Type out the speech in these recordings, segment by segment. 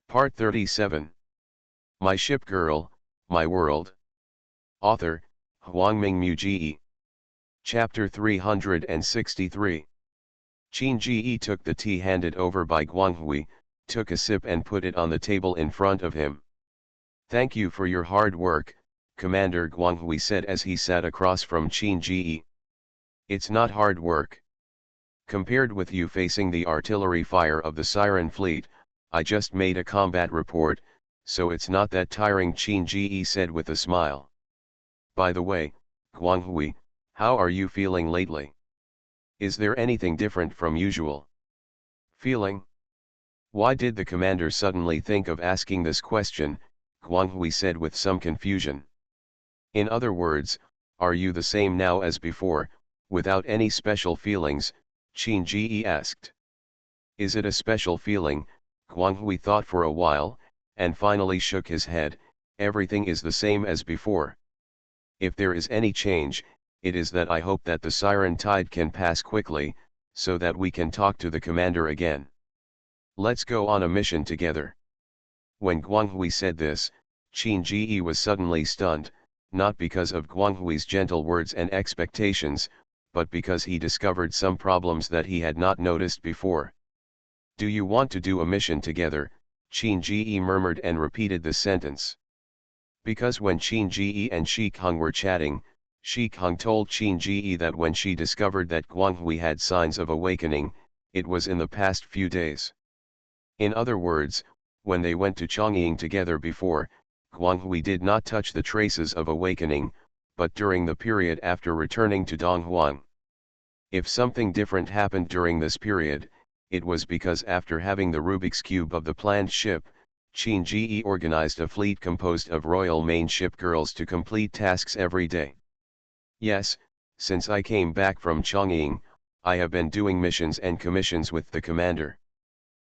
Part 37. My Ship Girl, My World. Author, Huangming Ji. Chapter 363. Qin Ji took the tea handed over by Guanghui, took a sip and put it on the table in front of him. Thank you for your hard work, Commander, Guanghui said as he sat across from Qin Ji. It's not hard work. Compared with you facing the artillery fire of the Siren Fleet, I just made a combat report, so it's not that tiring, Qin Ji said with a smile. By the way, Guanghui, how are you feeling lately? Is there anything different from usual? Feeling? Why did the commander suddenly think of asking this question? Guanghui said with some confusion. In other words, are you the same now as before, without any special feelings? Qin Ji asked. Is it a special feeling? Guanghui thought for a while, and finally shook his head. Everything is the same as before. If there is any change, it is that I hope that the siren tide can pass quickly, so that we can talk to the commander again. Let's go on a mission together. When Guanghui said this, Qin Ji was suddenly stunned, not because of Guanghui's gentle words and expectations, but because he discovered some problems that he had not noticed before. Do you want to do a mission together? Qin Ji murmured and repeated the sentence. Because when Qin Ji and Shikeng were chatting, Shikeng told Qin Ji that when she discovered that Guanghui had signs of awakening, it was in the past few days. In other words, when they went to Chongying together before, Guanghui did not touch the traces of awakening, but during the period after returning to Donghuang. If something different happened during this period, it was because after having the Rubik's Cube of the planned ship, Qin Ji organized a fleet composed of Royal Main Ship girls to complete tasks every day. Yes, since I came back from Chongying, I have been doing missions and commissions with the commander.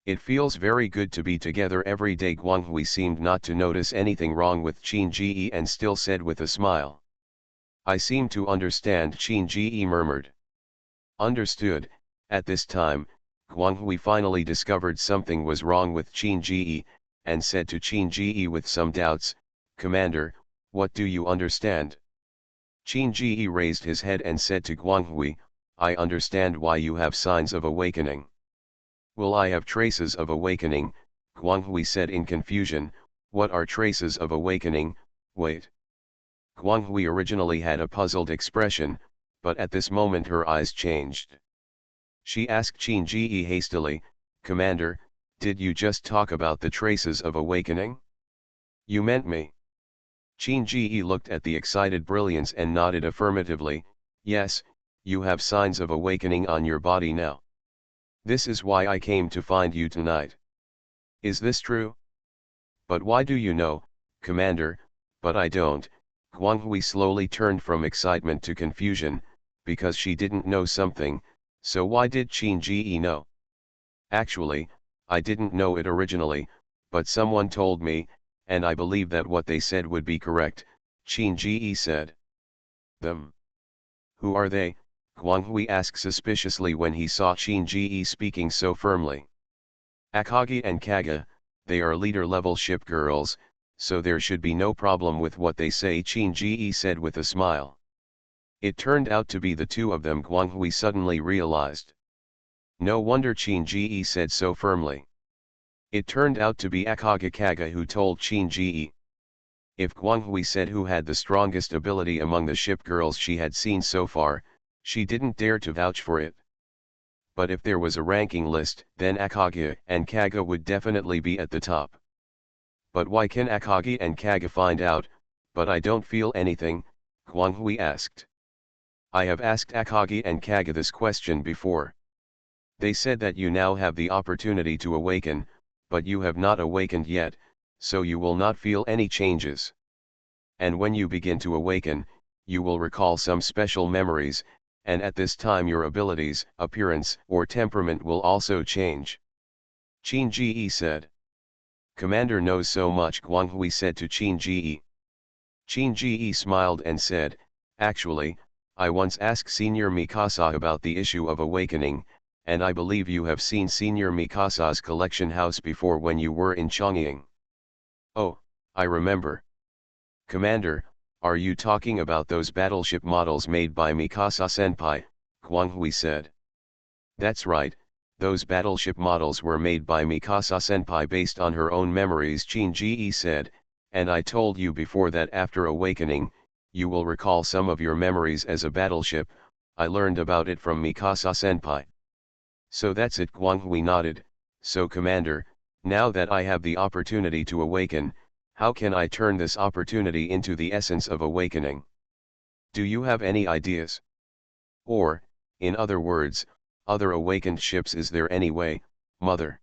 It feels very good to be together every day. Guanghui seemed not to notice anything wrong with Qin Ji and still said with a smile. I seem to understand, Qin Ji murmured. Understood. At this time, Guanghui finally discovered something was wrong with Qin Ji, and said to Qin Ji with some doubts, Commander, what do you understand? Qin Ji raised his head and said to Guanghui, I understand why you have signs of awakening. Will I have traces of awakening? Guanghui said in confusion. What are traces of awakening? Wait. Guanghui originally had a puzzled expression, but at this moment her eyes changed. She asked Qin Ji hastily, Commander, did you just talk about the traces of awakening? You meant me? Qin Ji looked at the excited brilliance and nodded affirmatively. Yes, you have signs of awakening on your body now. This is why I came to find you tonight. Is this true? But why do you know, Commander? But I don't. Guanghui slowly turned from excitement to confusion, because she didn't know something. So why did Qin Ji know? Actually, I didn't know it originally, but someone told me, and I believe that what they said would be correct, Qin Ji said. Them? Who are they? Guanghui asked suspiciously when he saw Qin Ji speaking so firmly. Akagi and Kaga, they are leader-level ship girls, so there should be no problem with what they say, Qin Ji said with a smile. It turned out to be the two of them, Guanghui suddenly realized. No wonder Qin Ji said so firmly. It turned out to be Akagi Kaga who told Qin Ji. If Guanghui said who had the strongest ability among the ship girls she had seen so far, she didn't dare to vouch for it. But if there was a ranking list, then Akagi and Kaga would definitely be at the top. But why can Akagi and Kaga find out, but I don't feel anything? Guanghui asked. I have asked Akagi and Kaga this question before. They said that you now have the opportunity to awaken, but you have not awakened yet, so you will not feel any changes. And when you begin to awaken, you will recall some special memories, and at this time your abilities, appearance, or temperament will also change. Qin Ji said. Commander knows so much, Guanghui said to Qin Ji. Qin Ji smiled and said, actually, I once asked Senior Mikasa about the issue of awakening, and I believe you have seen Senior Mikasa's collection house before when you were in Chongying. Oh, I remember. Commander, are you talking about those battleship models made by Mikasa-senpai? Guanghui said. That's right, those battleship models were made by Mikasa-senpai based on her own memories, Qin Ji said, and I told you before that after awakening, you will recall some of your memories as a battleship. I learned about it from Mikasa-senpai. So that's it, Guanghui nodded. So Commander, now that I have the opportunity to awaken, how can I turn this opportunity into the essence of awakening? Do you have any ideas? Or, in other words, other awakened ships, is there any way, Mother?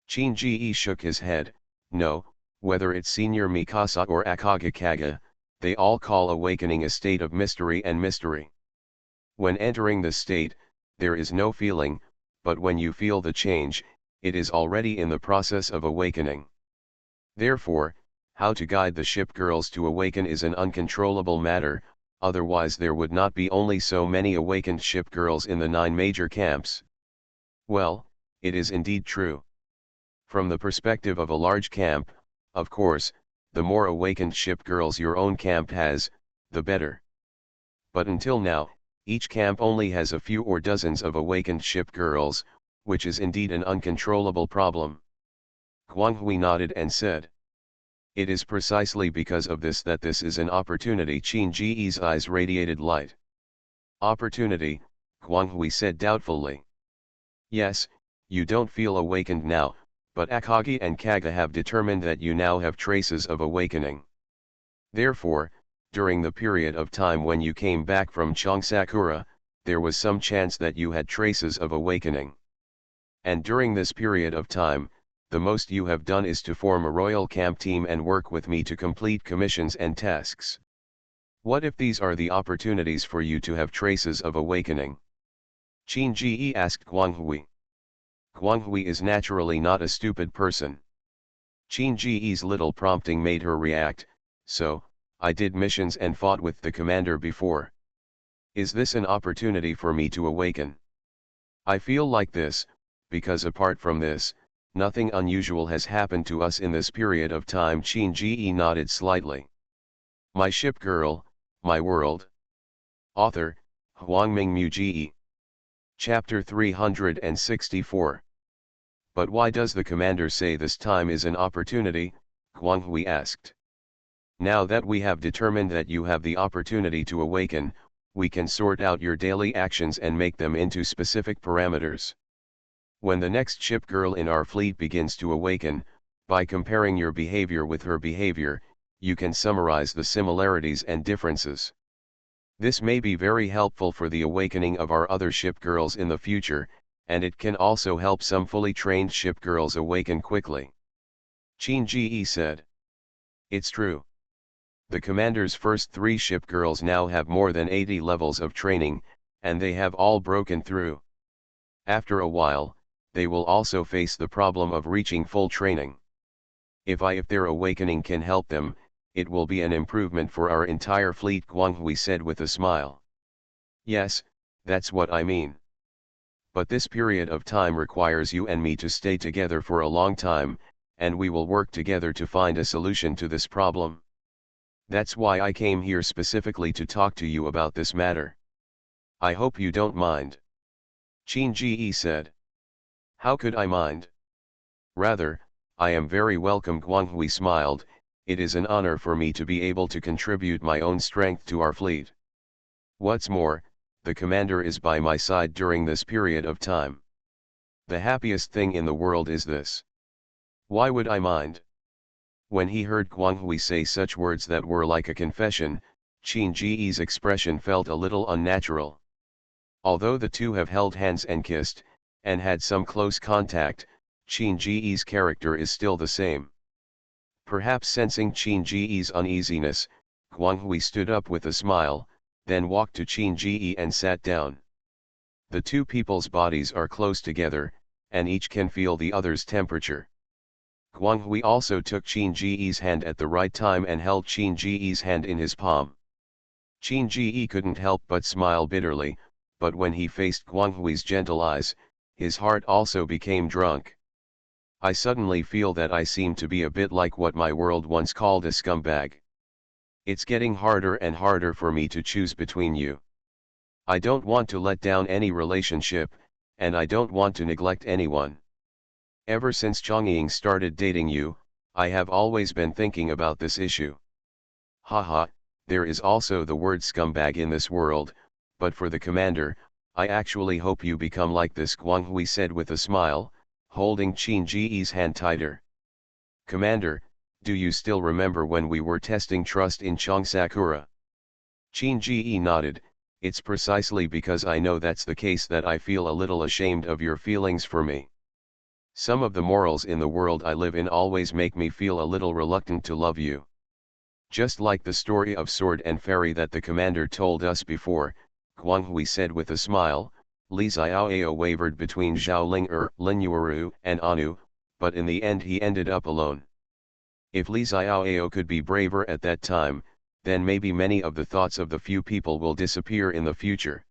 Qin Ji shook his head. No, whether it's Senior Mikasa or Akage Kaga, they all call awakening a state of mystery and mystery. When entering this state, there is no feeling, but when you feel the change, it is already in the process of awakening. Therefore, how to guide the ship girls to awaken is an uncontrollable matter, otherwise there would not be only so many awakened ship girls in the 9 major camps. Well, it is indeed true. From the perspective of a large camp, of course, the more awakened ship girls your own camp has, the better. But until now, each camp only has a few or dozens of awakened ship girls, which is indeed an uncontrollable problem. Guanghui nodded and said. It is precisely because of this that this is an opportunity. Qin Ji's eyes radiated light. Opportunity, Guanghui said doubtfully. Yes, you don't feel awakened now, but Akagi and Kaga have determined that you now have traces of awakening. Therefore, during the period of time when you came back from Chongsakura, there was some chance that you had traces of awakening. And during this period of time, the most you have done is to form a royal camp team and work with me to complete commissions and tasks. What if these are the opportunities for you to have traces of awakening? Qin Ji asked Guanghui. Guanghui is naturally not a stupid person. Qin Ji's little prompting made her react. So, I did missions and fought with the commander before. Is this an opportunity for me to awaken? I feel like this, because apart from this, nothing unusual has happened to us in this period of time. Qin Ji nodded slightly. My ship girl, my world. Author, Huangming Mu. Chapter 364. But why does the commander say this time is an opportunity? Guanghui asked. Now that we have determined that you have the opportunity to awaken, we can sort out your daily actions and make them into specific parameters. When the next ship girl in our fleet begins to awaken, by comparing your behavior with her behavior, you can summarize the similarities and differences. This may be very helpful for the awakening of our other ship girls in the future, and it can also help some fully trained ship girls awaken quickly. Qin Ji said. It's true. The commander's first 3 ship girls now have more than 80 levels of training, and they have all broken through. After a while, they will also face the problem of reaching full training. If their awakening can help them, it will be an improvement for our entire fleet, Guanghui said with a smile. Yes, that's what I mean. But this period of time requires you and me to stay together for a long time, and we will work together to find a solution to this problem. That's why I came here specifically to talk to you about this matter. I hope you don't mind. Qin Ji said. How could I mind? Rather, I am very welcome, Guanghui smiled. It is an honor for me to be able to contribute my own strength to our fleet. What's more, the commander is by my side during this period of time. The happiest thing in the world is this. Why would I mind? When he heard Guanghui say such words that were like a confession, Qin Ji's expression felt a little unnatural. Although the two have held hands and kissed, and had some close contact, Qin Ji's character is still the same. Perhaps sensing Qin Ji's uneasiness, Guanghui stood up with a smile, then walked to Qin Ji and sat down. The two people's bodies are close together, and each can feel the other's temperature. Guanghui also took Qin Ji's hand at the right time and held Qin Ji's hand in his palm. Qin Ji couldn't help but smile bitterly, but when he faced Guanghui's gentle eyes, his heart also became drunk. I suddenly feel that I seem to be a bit like what my world once called a scumbag. It's getting harder and harder for me to choose between you. I don't want to let down any relationship, and I don't want to neglect anyone. Ever since Chongying started dating you, I have always been thinking about this issue. Haha, there is also the word scumbag in this world, but for the commander, I actually hope you become like this, Guanghui said with a smile, holding Qin Ji's hand tighter. Commander, do you still remember when we were testing trust in Chongsakura? Qin Ji nodded. It's precisely because I know that's the case that I feel a little ashamed of your feelings for me. Some of the morals in the world I live in always make me feel a little reluctant to love you. Just like the story of Sword and Fairy that the commander told us before, Guanghui said with a smile. Li Xiaoao wavered between Zhao Ling Lin Yuuru and Anu, but in the end he ended up alone. If Li Xiaoao could be braver at that time, then maybe many of the thoughts of the few people will disappear in the future.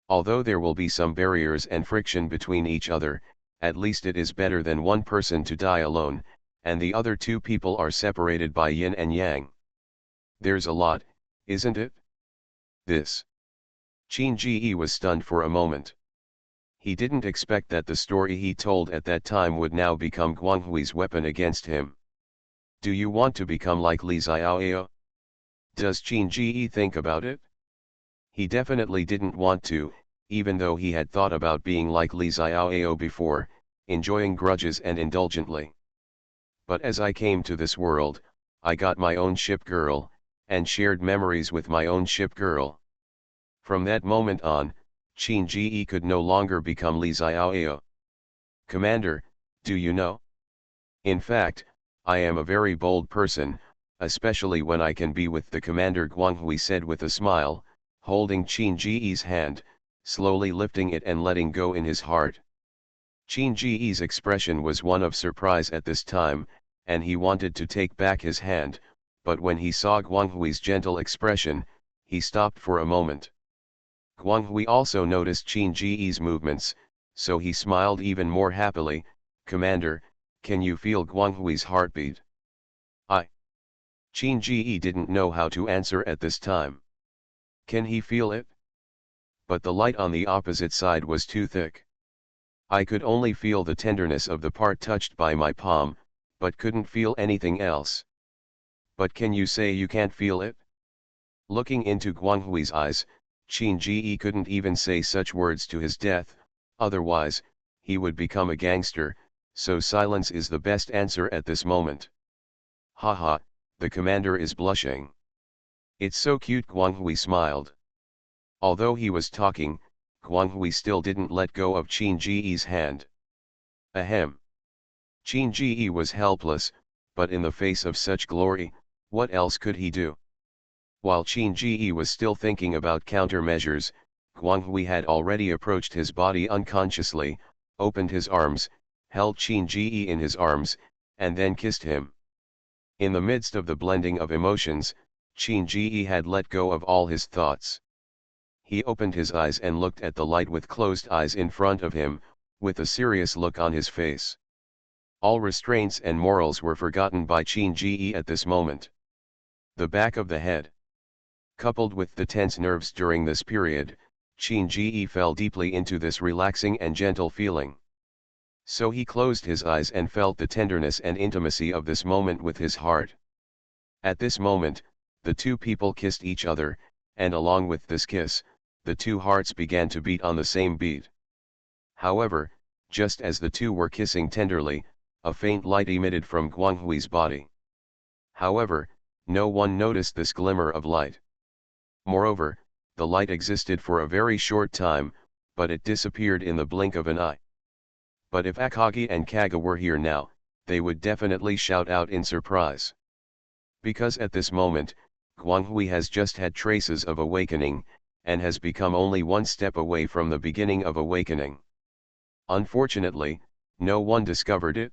Although there will be some barriers and friction between each other, at least it is better than one person to die alone, and the other two people are separated by yin and yang. There's a lot, isn't it? This. Qin Ji was stunned for a moment. He didn't expect that the story he told at that time would now become Guanghui's weapon against him. Do you want to become like Li Xiaoao? Does Qin Ji think about it? He definitely didn't want to, even though he had thought about being like Li Xiaoao before, enjoying grudges and indulgently. But as I came to this world, I got my own ship girl, and shared memories with my own ship girl. From that moment on, Qin Ji could no longer become Li Xiaoao. Commander, do you know? In fact, I am a very bold person, especially when I can be with the commander, Guanghui said with a smile, holding Qin Ji's hand, slowly lifting it and letting go in his heart. Qin Ji's expression was one of surprise at this time, and he wanted to take back his hand, but when he saw Guanghui's gentle expression, he stopped for a moment. Guanghui also noticed Qin Ji's movements, so he smiled even more happily. Commander, can you feel Guanghui's heartbeat? Qin Ji didn't know how to answer at this time. Can he feel it? But the light on the opposite side was too thick. I could only feel the tenderness of the part touched by my palm, but couldn't feel anything else. But can you say you can't feel it? Looking into Guanghui's eyes, Qin Ji couldn't even say such words to his death, otherwise, he would become a gangster, so silence is the best answer at this moment. Haha, the commander is blushing. It's so cute, Guanghui smiled. Although he was talking, Guanghui still didn't let go of Qin Ji's hand. Ahem. Qin Ji was helpless, but in the face of such glory, what else could he do? While Qin Ji was still thinking about countermeasures, Guanghui had already approached his body unconsciously, opened his arms, held Qin Ji in his arms, and then kissed him. In the midst of the blending of emotions, Qin Ji had let go of all his thoughts. He opened his eyes and looked at the light with closed eyes in front of him, with a serious look on his face. All restraints and morals were forgotten by Qin Ji at this moment. The back of the head. Coupled with the tense nerves during this period, Qin Ji fell deeply into this relaxing and gentle feeling. So he closed his eyes and felt the tenderness and intimacy of this moment with his heart. At this moment, the two people kissed each other, and along with this kiss, the two hearts began to beat on the same beat. However, just as the two were kissing tenderly, a faint light emitted from Guanghui's body. However, no one noticed this glimmer of light. Moreover, the light existed for a very short time, but it disappeared in the blink of an eye. But if Akagi and Kaga were here now, they would definitely shout out in surprise. Because at this moment, Guanghui has just had traces of awakening, and has become only one step away from the beginning of awakening. Unfortunately, no one discovered it.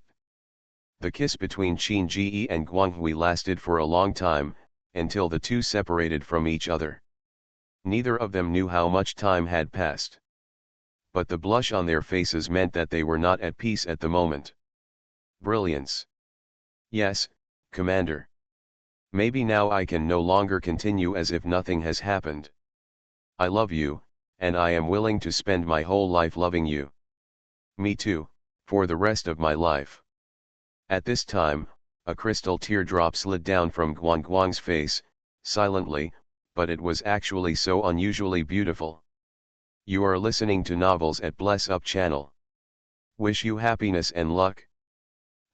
The kiss between Qin Ji and Guanghui lasted for a long time, until the two separated from each other. Neither of them knew how much time had passed. but the blush on their faces meant that they were not at peace at the moment. Brilliance. Yes, Commander. Maybe now I can no longer continue as if nothing has happened. I love you, and I am willing to spend my whole life loving you. Me too, for the rest of my life. At this time, a crystal teardrop slid down from Guang Guang's face, silently, but it was actually so unusually beautiful. You are listening to Novels at Bless Up channel. Wish you happiness and luck.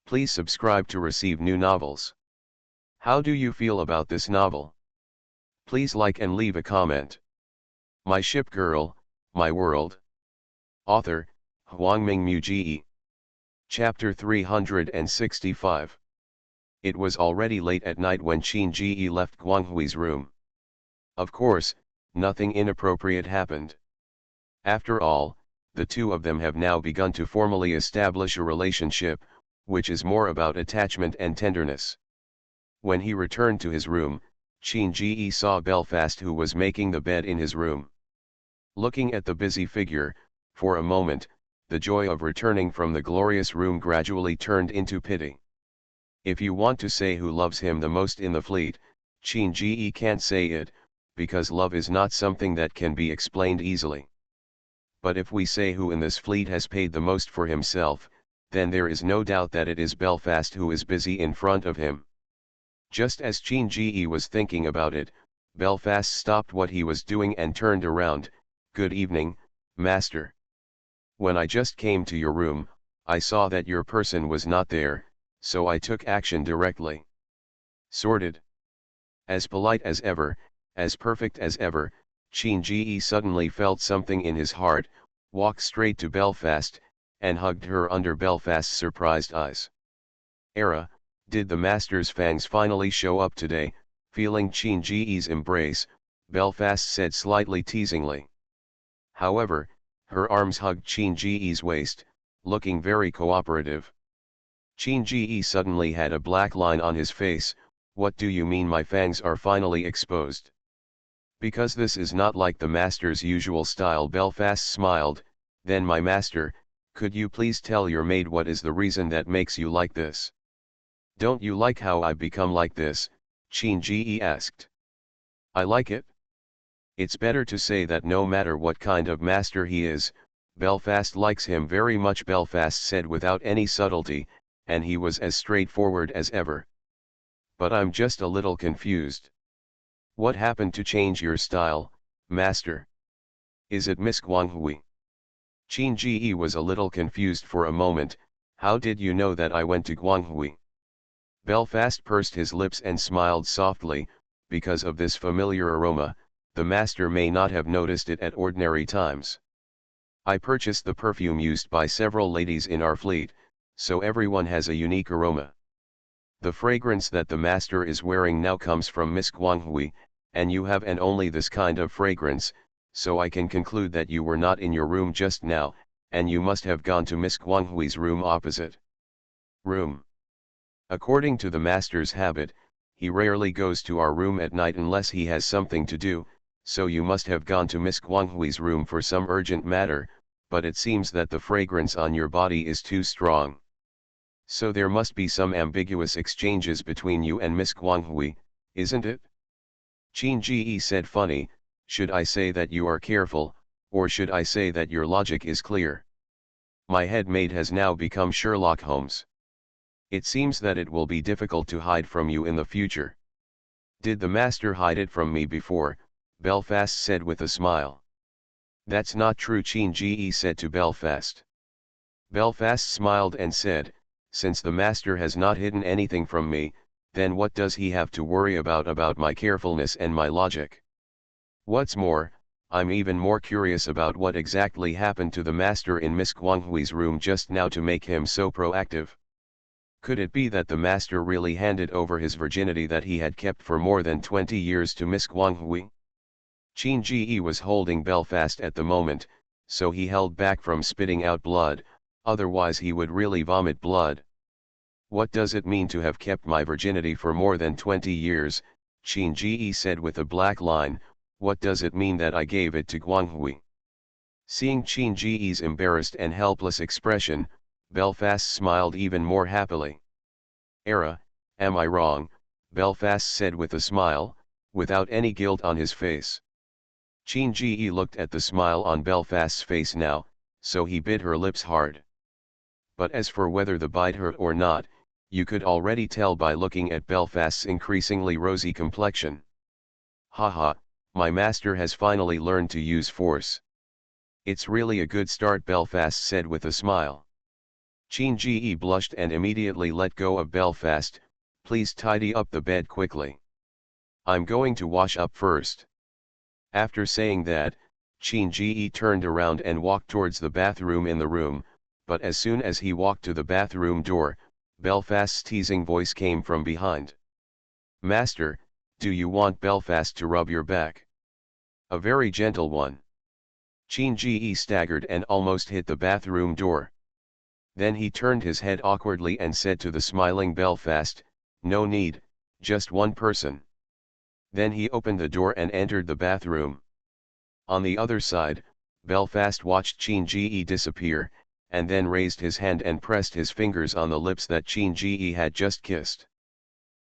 Please subscribe to receive new novels. How do you feel about this novel? Please like and leave a comment. My Ship Girl, My World. Author, Huangming Muji. Chapter 365. It was already late at night when Qin Ji left Guanghui's room. Of course, nothing inappropriate happened. After all, the two of them have now begun to formally establish a relationship, which is more about attachment and tenderness. When he returned to his room, Qin Ji saw Belfast, who was making the bed in his room. Looking at the busy figure, for a moment, the joy of returning from the glorious room gradually turned into pity. If you want to say who loves him the most in the fleet, Qin Ji can't say it, because love is not something that can be explained easily. But if we say who in this fleet has paid the most for himself, then there is no doubt that it is Belfast who is busy in front of him. Just as Qin Ji was thinking about it, Belfast stopped what he was doing and turned around. Good evening, Master. When I just came to your room, I saw that your person was not there, so I took action directly. Sorted. As polite as ever, as perfect as ever, Qin Ji suddenly felt something in his heart, walked straight to Belfast, and hugged her under Belfast's surprised eyes. Era, did the Master's fangs finally show up today? Feeling Qin Ji's embrace, Belfast said slightly teasingly. However, her arms hugged Qin Ji's waist, looking very cooperative. Qin Ji suddenly had a black line on his face. What do you mean my fangs are finally exposed? Because this is not like the Master's usual style. Belfast smiled. Then my Master, could you please tell your maid what is the reason that makes you like this? Don't you like how I've become like this? Qin Ji asked. I like it. It's better to say that no matter what kind of master he is, Belfast likes him very much, Belfast said without any subtlety, and he was as straightforward as ever. But I'm just a little confused. What happened to change your style, Master? Is it Miss Guanghui? Qin Ji was a little confused for a moment. How did you know that I went to Guanghui? Belfast pursed his lips and smiled softly. Because of this familiar aroma, the Master may not have noticed it at ordinary times. I purchased the perfume used by several ladies in our fleet, so everyone has a unique aroma. The fragrance that the Master is wearing now comes from Miss Guanghui, and you have and only this kind of fragrance, so I can conclude that you were not in your room just now, and you must have gone to Miss Guanghui's room opposite. Room. According to the Master's habit, he rarely goes to our room at night unless he has something to do, so you must have gone to Miss Guanghui's room for some urgent matter, but it seems that the fragrance on your body is too strong. So there must be some ambiguous exchanges between you and Miss Guanghui, isn't it? Qin Ji said. Funny, should I say that you are careful, or should I say that your logic is clear? My head maid has now become Sherlock Holmes. It seems that it will be difficult to hide from you in the future. Did the Master hide it from me before? Belfast said with a smile. That's not true, Qin Ji said to Belfast. Belfast smiled and said, since the Master has not hidden anything from me, then what does he have to worry about my carefulness and my logic? What's more, I'm even more curious about what exactly happened to the Master in Miss Guanghui's room just now to make him so proactive. Could it be that the Master really handed over his virginity that he had kept for more than 20 years to Miss Guanghui? Qin Ji was holding Belfast at the moment, so he held back from spitting out blood, otherwise he would really vomit blood. What does it mean to have kept my virginity for more than 20 years, Qin Ji said with a black line. What does it mean that I gave it to Guanghui? Seeing Chin-Ji's embarrassed and helpless expression, Belfast smiled even more happily. "Era, am I wrong?" Belfast said with a smile, without any guilt on his face. Chin-Ji looked at the smile on Belfast's face now, so he bit her lips hard. But as for whether the bite hurt or not, you could already tell by looking at Belfast's increasingly rosy complexion. "Haha, my master has finally learned to use force. It's really a good start," Belfast said with a smile. Chin-Ji blushed and immediately let go of Belfast. "Please tidy up the bed quickly. I'm going to wash up first." After saying that, Chin-Ji turned around and walked towards the bathroom in the room, but as soon as he walked to the bathroom door, Belfast's teasing voice came from behind. "Master, do you want Belfast to rub your back? A very gentle one." Chin-Ji staggered and almost hit the bathroom door. Then he turned his head awkwardly and said to the smiling Belfast, "No need, just one person." Then he opened the door and entered the bathroom. On the other side, Belfast watched Chin-Ji disappear, and then raised his hand and pressed his fingers on the lips that Chin-Ji had just kissed.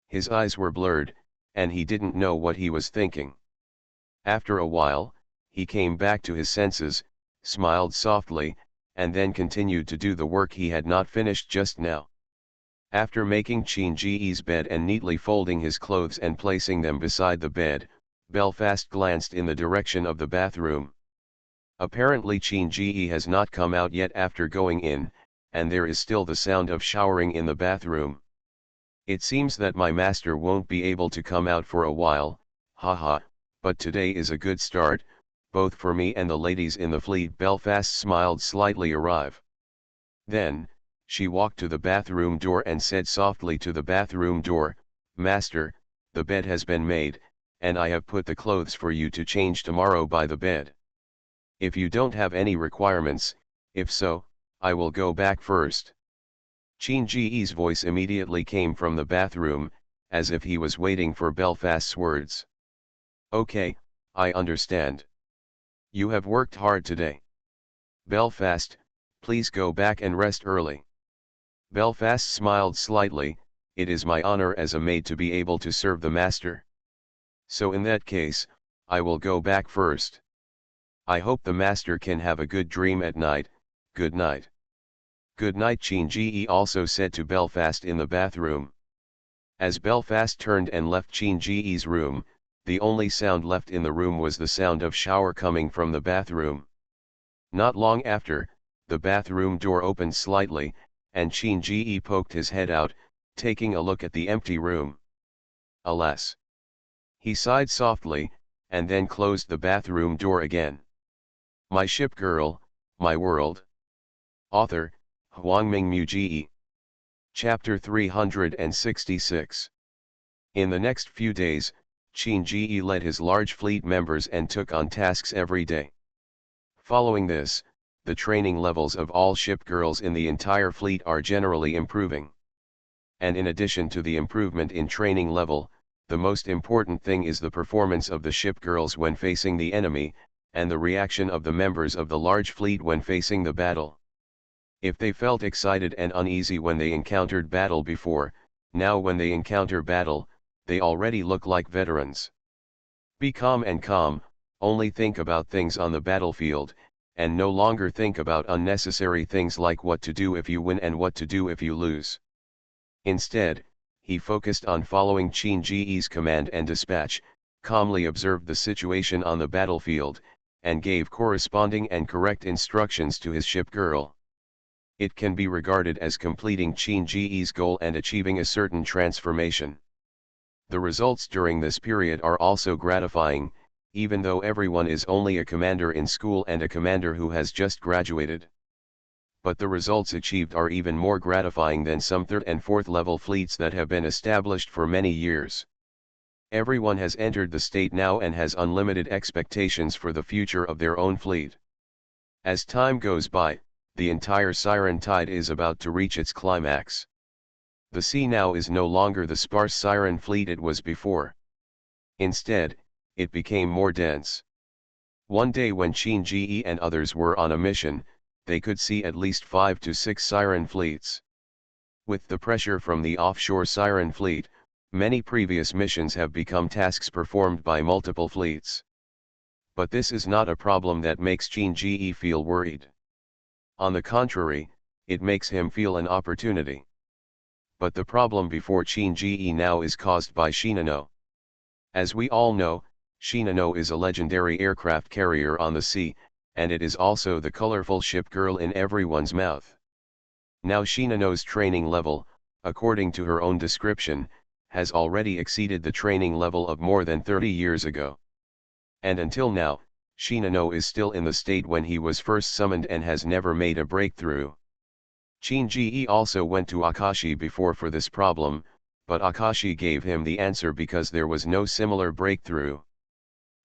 His eyes were blurred, and he didn't know what he was thinking. After a while, he came back to his senses, smiled softly, and then continued to do the work he had not finished just now. After making Chin-Ji's bed and neatly folding his clothes and placing them beside the bed, Belfast glanced in the direction of the bathroom. Apparently Chin-Ji has not come out yet after going in, and there is still the sound of showering in the bathroom. "It seems that my master won't be able to come out for a while, haha, but today is a good start, both for me and the ladies in the fleet." Belfast smiled slightly arrive. Then, she walked to the bathroom door and said softly to the bathroom door, "Master, the bed has been made, and I have put the clothes for you to change tomorrow by the bed. If you don't have any requirements, if so, I will go back first." Chin-Ji's voice immediately came from the bathroom, as if he was waiting for Belfast's words. "Okay, I understand. You have worked hard today. Belfast, please go back and rest early." Belfast smiled slightly. "It is my honor as a maid to be able to serve the master. So in that case, I will go back first. I hope the master can have a good dream at night. Good night." "Good night," Chin-Ji also said to Belfast in the bathroom. As Belfast turned and left Chin-Ji's room, the only sound left in the room was the sound of shower coming from the bathroom. Not long after, the bathroom door opened slightly, and Chin-Ji poked his head out, taking a look at the empty room. Alas! He sighed softly, and then closed the bathroom door again. My Ship Girl, My World. Author, Hwangming Muji. Chapter 366. In the next few days, Chin-Ji led his large fleet members and took on tasks every day. Following this, the training levels of all ship girls in the entire fleet are generally improving. And in addition to the improvement in training level, the most important thing is the performance of the ship girls when facing the enemy, and the reaction of the members of the large fleet when facing the battle. If they felt excited and uneasy when they encountered battle before, now when they encounter battle, they already look like veterans. Be calm and calm, only think about things on the battlefield, and no longer think about unnecessary things like what to do if you win and what to do if you lose. Instead, he focused on following Chin-Ji's command and dispatch, calmly observed the situation on the battlefield, and gave corresponding and correct instructions to his ship girl. It can be regarded as completing Chin-Ji's goal and achieving a certain transformation. The results during this period are also gratifying, even though everyone is only a commander in school and a commander who has just graduated. But the results achieved are even more gratifying than some third and fourth level fleets that have been established for many years. Everyone has entered the state now and has unlimited expectations for the future of their own fleet. As time goes by, the entire Siren Tide is about to reach its climax. The sea now is no longer the sparse Siren fleet it was before. Instead, it became more dense. One day when Qin and others were on a mission, they could see at least 5 to 6 siren fleets. With the pressure from the offshore siren fleet, many previous missions have become tasks performed by multiple fleets. But this is not a problem that makes Qin feel worried. On the contrary, it makes him feel an opportunity. But the problem before Qin now is caused by Shinano. As we all know, Shinano is a legendary aircraft carrier on the sea, and it is also the colorful ship girl in everyone's mouth. Now Shinano's training level, according to her own description, has already exceeded the training level of more than 30 years ago. And until now, Shinano is still in the state when he was first summoned and has never made a breakthrough. Qin also went to Akashi before for this problem, but Akashi gave him the answer because there was no similar breakthrough.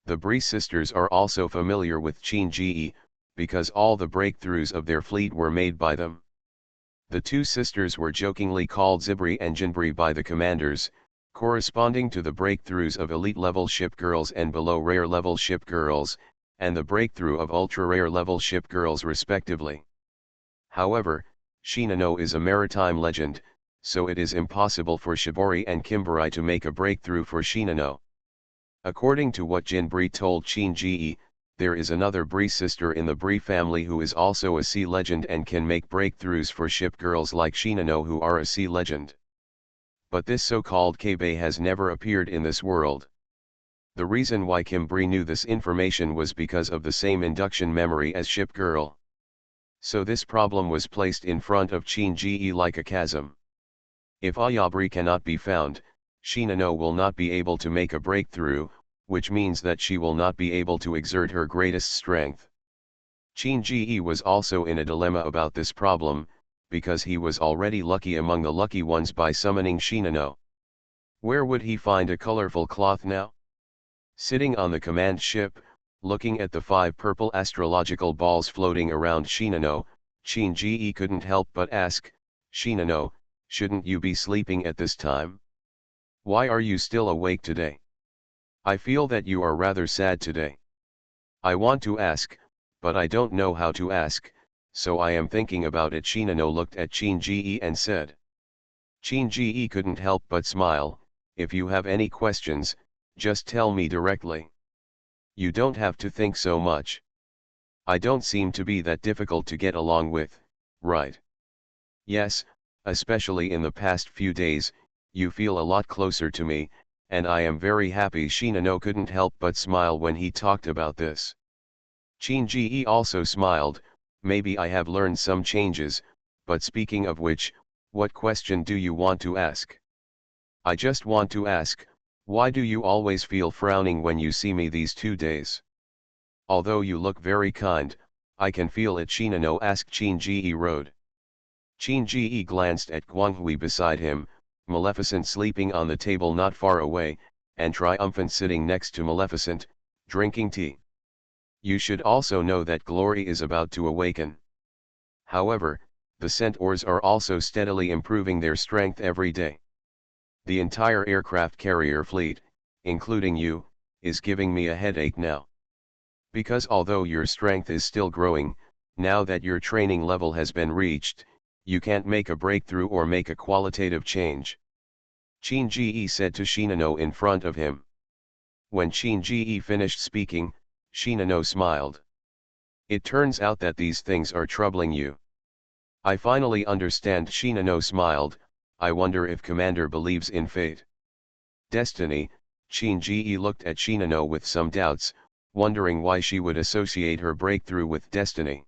The Bree sisters are also familiar with Qin because all the breakthroughs of their fleet were made by them. The two sisters were jokingly called Zibri and Jinbri by the commanders, corresponding to the breakthroughs of elite-level ship girls and below-rare-level ship girls, and the breakthrough of ultra-rare-level ship girls respectively. However, Shinano is a maritime legend, so it is impossible for Shibori and Kimberei to make a breakthrough for Shinano. According to what Jinbri told Qin, there is another Bree sister in the Bree family who is also a sea legend and can make breakthroughs for ship girls like Shinano who are a sea legend. But this so-called Keibe has never appeared in this world. The reason why Kimberei knew this information was because of the same induction memory as ship girl. So this problem was placed in front of Qin like a chasm. If Ayabri cannot be found, Shinano will not be able to make a breakthrough, which means that she will not be able to exert her greatest strength. Qin was also in a dilemma about this problem, because he was already lucky among the lucky ones by summoning Shinano. Where would he find a colorful cloth now? Sitting on the command ship, looking at the 5 purple astrological balls floating around Shinano, Qin couldn't help but ask, "Shinano, shouldn't you be sleeping at this time? Why are you still awake today? I feel that you are rather sad today. I want to ask, but I don't know how to ask, so I am thinking about it." Shinano looked at Qin and said. Qin couldn't help but smile, "If you have any questions, just tell me directly. You don't have to think so much. I don't seem to be that difficult to get along with, right? Yes, especially in the past few days, you feel a lot closer to me, and I am very happy." Shinano couldn't help but smile when he talked about this. Qin also smiled, "Maybe I have learned some changes, but speaking of which, what question do you want to ask?" "I just want to ask, why do you always feel frowning when you see me these 2 days? Although you look very kind, I can feel it." Shinano asked Qin Road. Qin glanced at Guanghui beside him, Maleficent sleeping on the table not far away, and Triumphant sitting next to Maleficent, drinking tea. You should also know that Glory is about to awaken. However, the Centaurs are also steadily improving their strength every day. The entire aircraft carrier fleet, including you, is giving me a headache now. Because although your strength is still growing, now that your training level has been reached, you can't make a breakthrough or make a qualitative change. Qin said to Shinano in front of him. When Qin finished speaking, Shinano smiled. "It turns out that these things are troubling you. I finally understand." Shinano smiled, "I wonder if Commander believes in fate." Destiny. Qin looked at Shinano with some doubts, wondering why she would associate her breakthrough with destiny.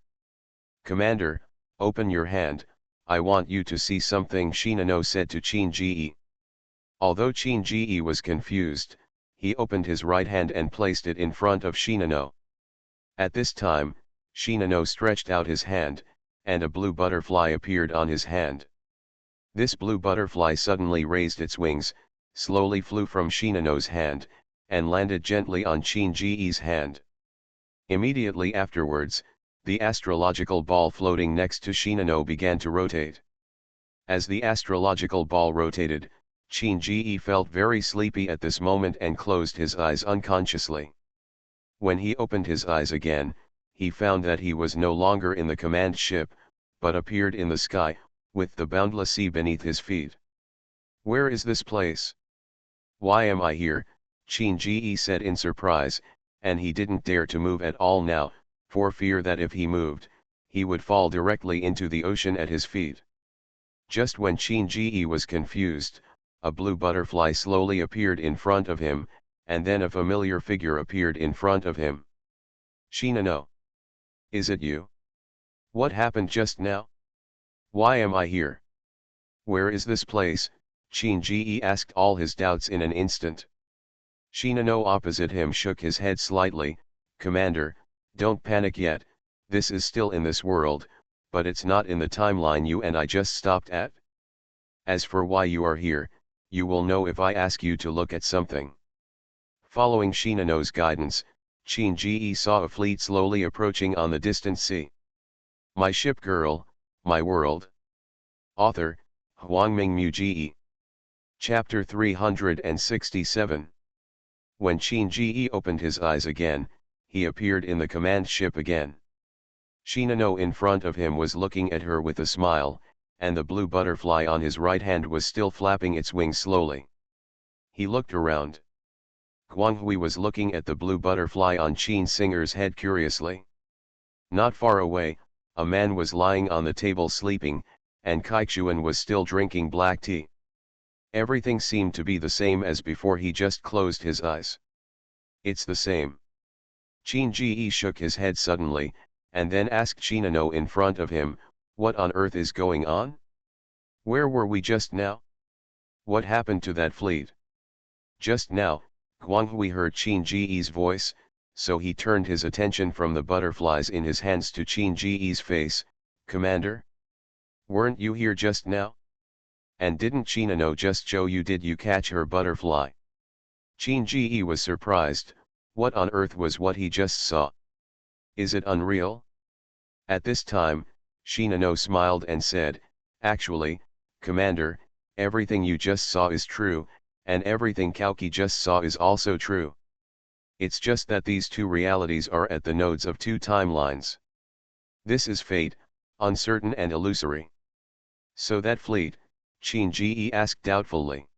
"Commander, open your hand, I want you to see something," Shinano said to Qin. Although Qin was confused, he opened his right hand and placed it in front of Shinano. At this time, Shinano stretched out his hand, and a blue butterfly appeared on his hand. This blue butterfly suddenly raised its wings, slowly flew from Shinano's hand, and landed gently on Qin hand. Immediately afterwards, the astrological ball floating next to Shinano began to rotate. As the astrological ball rotated, Qin felt very sleepy at this moment and closed his eyes unconsciously. When he opened his eyes again, he found that he was no longer in the command ship, but appeared in the sky, with the boundless sea beneath his feet. Where is this place? Why am I here? Qin said in surprise, and he didn't dare to move at all now, for fear that if he moved, he would fall directly into the ocean at his feet. Just when Qin was confused, a blue butterfly slowly appeared in front of him, and then a familiar figure appeared in front of him. Shinano. Is it you? What happened just now? Why am I here? Where is this place? Qin asked all his doubts in an instant. Shinano opposite him shook his head slightly. Commander, don't panic yet, this is still in this world, but it's not in the timeline you and I just stopped at. As for why you are here, you will know if I ask you to look at something. Following Shinano's guidance, Qin saw a fleet slowly approaching on the distant sea. My ship girl, my world. Author, Huangming Mu. Chapter 367. When Qin opened his eyes again, he appeared in the command ship again. Shinano in front of him was looking at her with a smile, and the blue butterfly on his right hand was still flapping its wings slowly. He looked around. Guanghui was looking at the blue butterfly on Qin Singer's head curiously. Not far away, a man was lying on the table sleeping, and Kaixuan was still drinking black tea. Everything seemed to be the same as before he just closed his eyes. It's the same. Qin shook his head suddenly, and then asked Shinano in front of him, what on earth is going on? Where were we just now? What happened to that fleet? Just now, Guanghui heard Qin voice, so he turned his attention from the butterflies in his hands to Qin face. Commander? Weren't you here just now? And didn't Shinano just show you? Did you catch her butterfly? Qin was surprised. What on earth was what he just saw? Is it unreal? At this time, Shinano smiled and said, actually, Commander, everything you just saw is true, and everything Kauki just saw is also true. It's just that these two realities are at the nodes of two timelines. This is fate, uncertain and illusory. So that fleet? Qin asked doubtfully.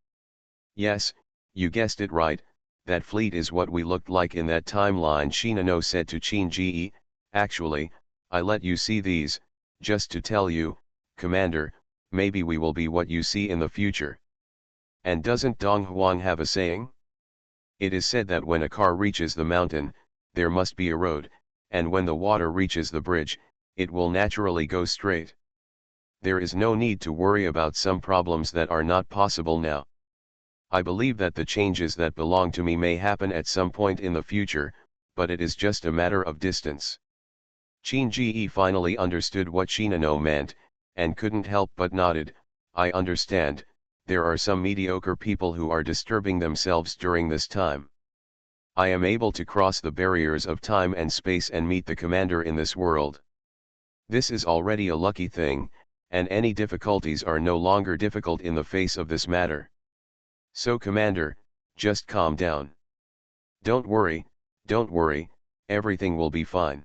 Yes, you guessed it right, that fleet is what we looked like in that timeline, Shinano said to Qin. Actually, I let you see these, just to tell you, Commander, maybe we will be what you see in the future. And doesn't Dong Huang have a saying? It is said that when a car reaches the mountain, there must be a road, and when the water reaches the bridge, it will naturally go straight. There is no need to worry about some problems that are not possible now. I believe that the changes that belong to me may happen at some point in the future, but it is just a matter of distance. Qin finally understood what Shinano meant, and couldn't help but nodded. I understand, there are some mediocre people who are disturbing themselves during this time. I am able to cross the barriers of time and space and meet the commander in this world. This is already a lucky thing, and any difficulties are no longer difficult in the face of this matter. So Commander, just calm down. Don't worry, everything will be fine.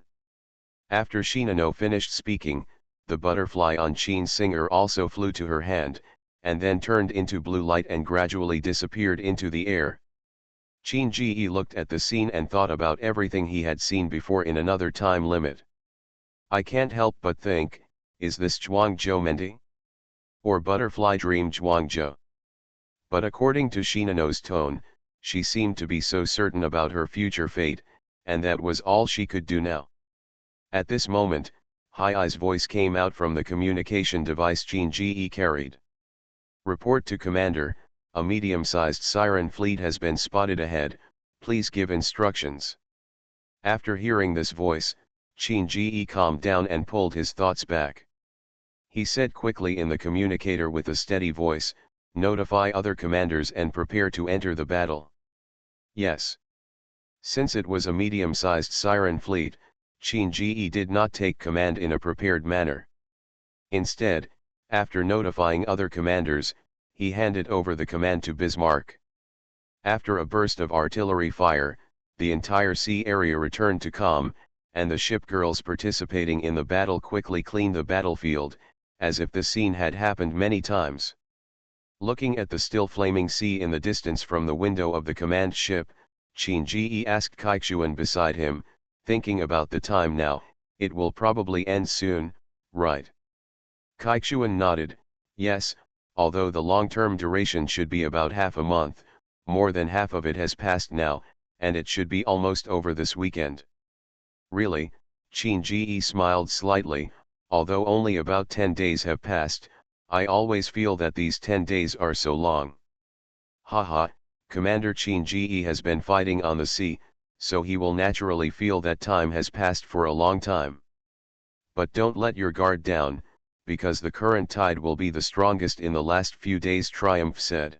After Shinano finished speaking, the butterfly on Qin Singer also flew to her hand, and then turned into blue light and gradually disappeared into the air. Qin looked at the scene and thought about everything he had seen before in another time limit. I can't help but think, is this Zhuangzhou Menti? Or Butterfly Dream Zhuangzhou? But according to Shinano's tone, she seemed to be so certain about her future fate, and that was all she could do now. At this moment, Hai's voice came out from the communication device Qin carried. Report to Commander, a medium-sized siren fleet has been spotted ahead, please give instructions. After hearing this voice, Qin calmed down and pulled his thoughts back. He said quickly in the communicator with a steady voice, notify other commanders and prepare to enter the battle. Yes. Since it was a medium-sized siren fleet, Qin did not take command in a prepared manner. Instead, after notifying other commanders, he handed over the command to Bismarck. After a burst of artillery fire, the entire sea area returned to calm, and the ship girls participating in the battle quickly cleaned the battlefield, as if the scene had happened many times. Looking at the still flaming sea in the distance from the window of the command ship, Qin asked Kaixuan beside him, thinking about the time now, it will probably end soon, right? Kaixuan nodded, yes, although the long-term duration should be about half a month, more than half of it has passed now, and it should be almost over this weekend. Really? Qin smiled slightly, although only about 10 days have passed, I always feel that these 10 days are so long. Haha, Commander Qin has been fighting on the sea, so he will naturally feel that time has passed for a long time. But don't let your guard down, because the current tide will be the strongest in the last few days, Triumph said.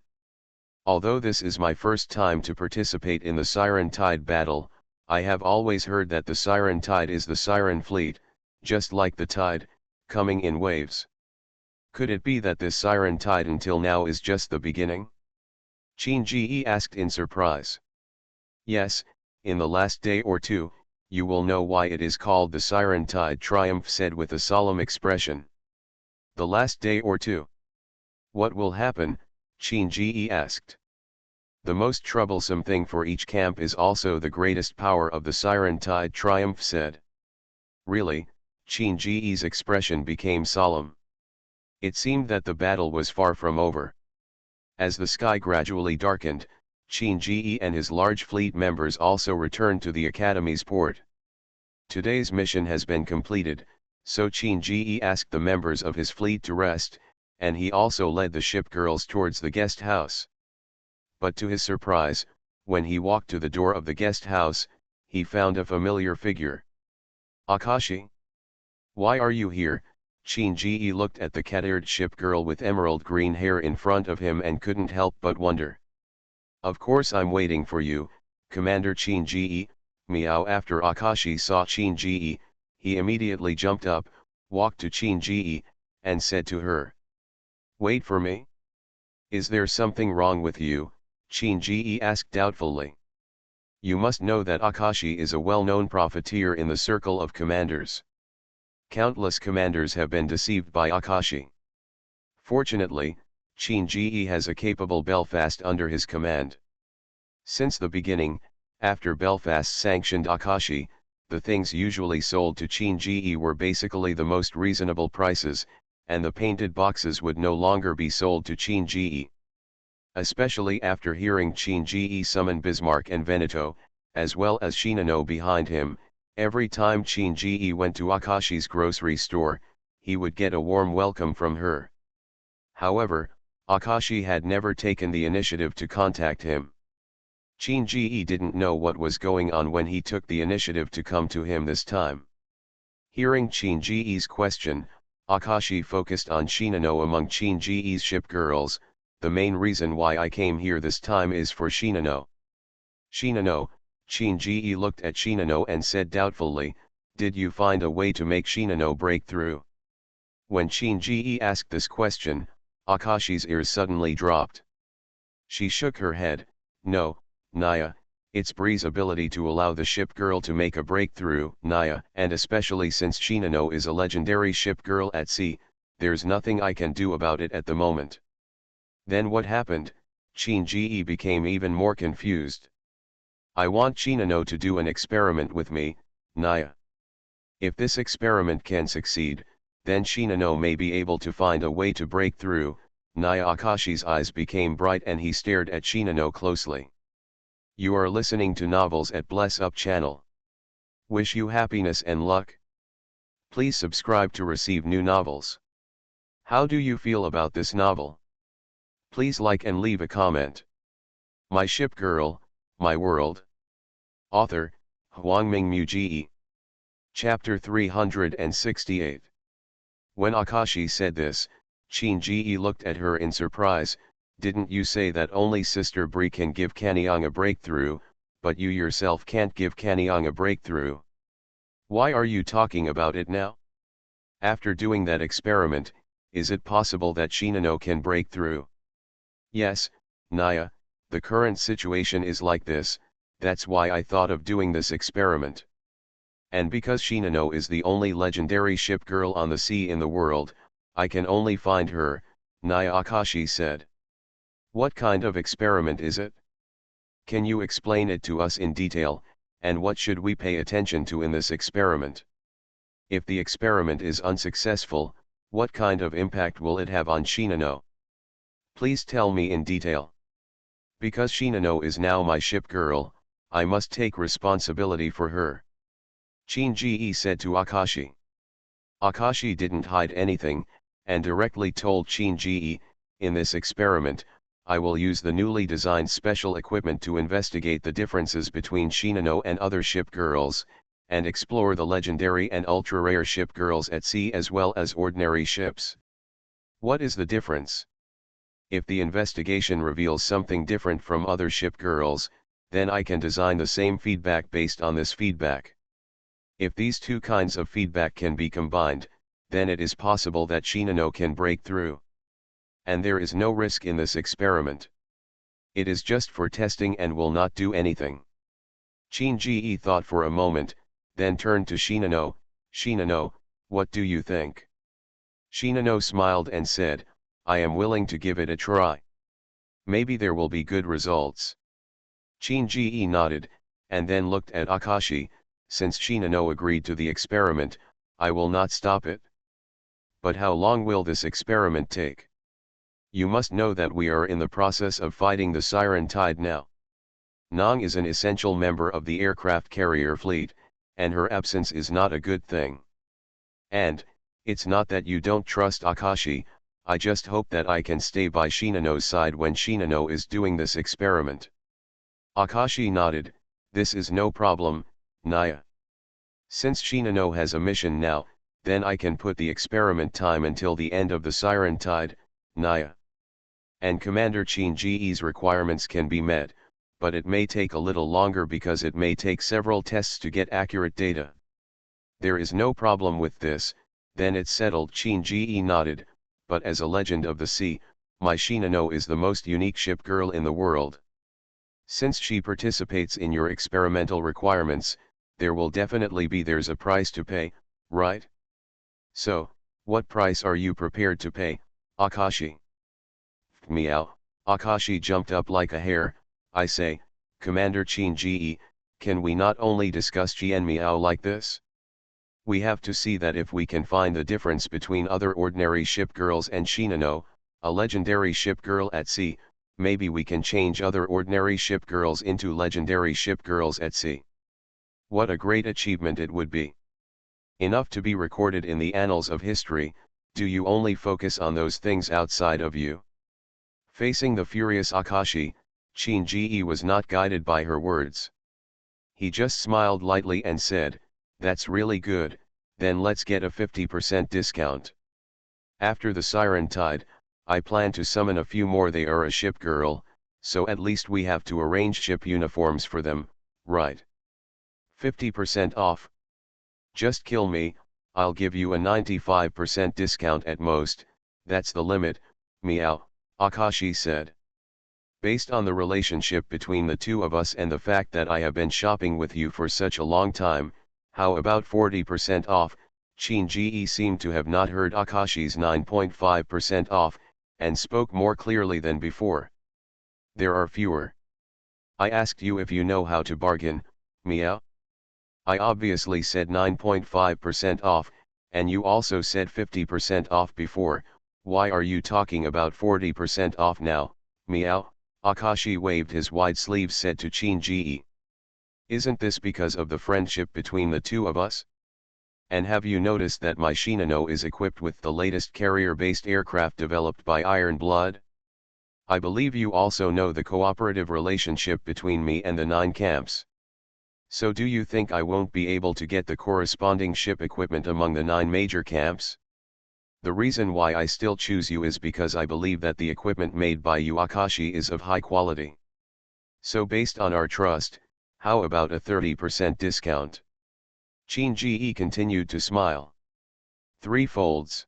Although this is my first time to participate in the Siren Tide battle, I have always heard that the Siren Tide is the Siren Fleet, just like the tide, coming in waves. Could it be that this Siren Tide until now is just the beginning? Qin asked in surprise. Yes, in the last day or two, you will know why it is called the Siren Tide, Triumph said with a solemn expression. The last day or two? What will happen? Qin asked. The most troublesome thing for each camp is also the greatest power of the Siren Tide, Triumph said. Really? Qin expression became solemn. It seemed that the battle was far from over. As the sky gradually darkened, Qin and his large fleet members also returned to the Academy's port. Today's mission has been completed, so Qin asked the members of his fleet to rest, and he also led the ship girls towards the guest house. But to his surprise, when he walked to the door of the guest house, he found a familiar figure. Akashi? Why are you here? Qin looked at the cat-eared ship girl with emerald green hair in front of him and couldn't help but wonder. Of course I'm waiting for you, Commander Qin. Meow. After Akashi saw Qin, he immediately jumped up, walked to Qin, and said to her. Wait for me? Is there something wrong with you? Qin asked doubtfully. You must know that Akashi is a well-known profiteer in the circle of commanders. Countless commanders have been deceived by Akashi. Fortunately, Qin has a capable Belfast under his command. Since the beginning, after Belfast sanctioned Akashi, the things usually sold to Qin were basically the most reasonable prices, and the painted boxes would no longer be sold to Qin. Especially after hearing Qin summon Bismarck and Veneto, as well as Shinano behind him. Every time Qin went to Akashi's grocery store, he would get a warm welcome from her. However, Akashi had never taken the initiative to contact him. Qin didn't know what was going on when he took the initiative to come to him this time. Hearing Qin question, Akashi focused on Shinano among Qin ship girls. The main reason why I came here this time is for Shinano. Shinano? Qin looked at Shinano and said doubtfully, did you find a way to make Shinano break through? When Qin asked this question, Akashi's ears suddenly dropped. She shook her head, no, Naya, it's Bree's ability to allow the ship girl to make a breakthrough, Naya, and especially since Shinano is a legendary ship girl at sea, there's nothing I can do about it at the moment. Then what happened? Qin became even more confused. I want Shinano to do an experiment with me, Naya. If this experiment can succeed, then Shinano may be able to find a way to break through. Naya. Akashi's eyes became bright and he stared at Shinano closely. You are listening to Novels at Bless Up channel. Wish you happiness and luck. Please subscribe to receive new novels. How do you feel about this novel? Please like and leave a comment. My Ship Girl, My World. Author, Huangming Mu. Chapter 368. When Akashi said this, Qin looked at her in surprise. Didn't you say that only Sister Bree can give Kanyang a breakthrough, but you yourself can't give Kanyang a breakthrough? Why are you talking about it now? After doing that experiment, is it possible that Shinano can break through? Yes, Naya, the current situation is like this. that's why I thought of doing this experiment. And because Shinano is the only legendary ship girl on the sea in the world, I can only find her, Naya Akashi said. What kind of experiment is it? Can you explain it to us in detail, and what should we pay attention to in this experiment? If the experiment is unsuccessful, what kind of impact will it have on Shinano? Please tell me in detail. Because Shinano is now my ship girl, I must take responsibility for her. Shinji said to Akashi. Akashi didn't hide anything, and directly told Shinji, in this experiment, I will use the newly designed special equipment to investigate the differences between Shinano and other ship girls, and explore the legendary and ultra-rare ship girls at sea as well as ordinary ships. What is the difference? If the investigation reveals something different from other ship girls, then I can design the same feedback based on this feedback. If these two kinds of feedback can be combined, then it is possible that Shinano can break through. And there is no risk in this experiment. It is just for testing and will not do anything. Shinji thought for a moment, then turned to Shinano. Shinano, what do you think? Shinano smiled and said, I am willing to give it a try. Maybe there will be good results. Shinji nodded, and then looked at Akashi. Since Shinano agreed to the experiment, I will not stop it. But how long will this experiment take? You must know that we are in the process of fighting the Siren Tide now. Nong is an essential member of the aircraft carrier fleet, and her absence is not a good thing. And, it's not that you don't trust Akashi, I just hope that I can stay by Shinano's side when Shinano is doing this experiment. Akashi nodded, this is no problem, Naya. Since Shinano has a mission now, then I can put the experiment time until the end of the Siren Tide, Naya. And Commander Shinji's requirements can be met, but it may take a little longer because it may take several tests to get accurate data. There is no problem with this, then it's settled. Shinji nodded, but as a legend of the sea, my Shinano is the most unique ship girl in the world. Since she participates in your experimental requirements, there's a price to pay, right? So, what price are you prepared to pay, Akashi? Meow, Akashi jumped up like a hare. I say, Commander Shinji, can we not only discuss Chien Meow like this? We have to see that if we can find the difference between other ordinary ship girls and Shinano, a legendary ship girl at sea, maybe we can change other ordinary ship girls into legendary ship girls at sea. What a great achievement it would be. Enough to be recorded in the annals of history. Do you only focus on those things outside of you? Facing the furious Akashi, Shinji was not guided by her words. He just smiled lightly and said, that's really good, then let's get a 50% discount. After the Siren Tide, I plan to summon a few more. They are a ship girl, so at least we have to arrange ship uniforms for them, right? 50% off. Just kill me, I'll give you a 95% discount at most, that's the limit, meow, Akashi said. Based on the relationship between the two of us and the fact that I have been shopping with you for such a long time, how about 40% off? Shinji seemed to have not heard Akashi's 9.5% off, and spoke more clearly than before. There are fewer. I asked you if you know how to bargain, meow. I obviously said 9.5% off, and you also said 50% off before. Why are you talking about 40% off now, meow? Akashi waved his wide sleeves, said to Shinji. Isn't this because of the friendship between the two of us? And have you noticed that my Shinano is equipped with the latest carrier-based aircraft developed by Iron Blood? I believe you also know the cooperative relationship between me and the 9 camps. So do you think I won't be able to get the corresponding ship equipment among the 9 major camps? The reason why I still choose you is because I believe that the equipment made by you, Akashi, is of high quality. So based on our trust, how about a 30% discount? Shinji continued to smile. 3 folds.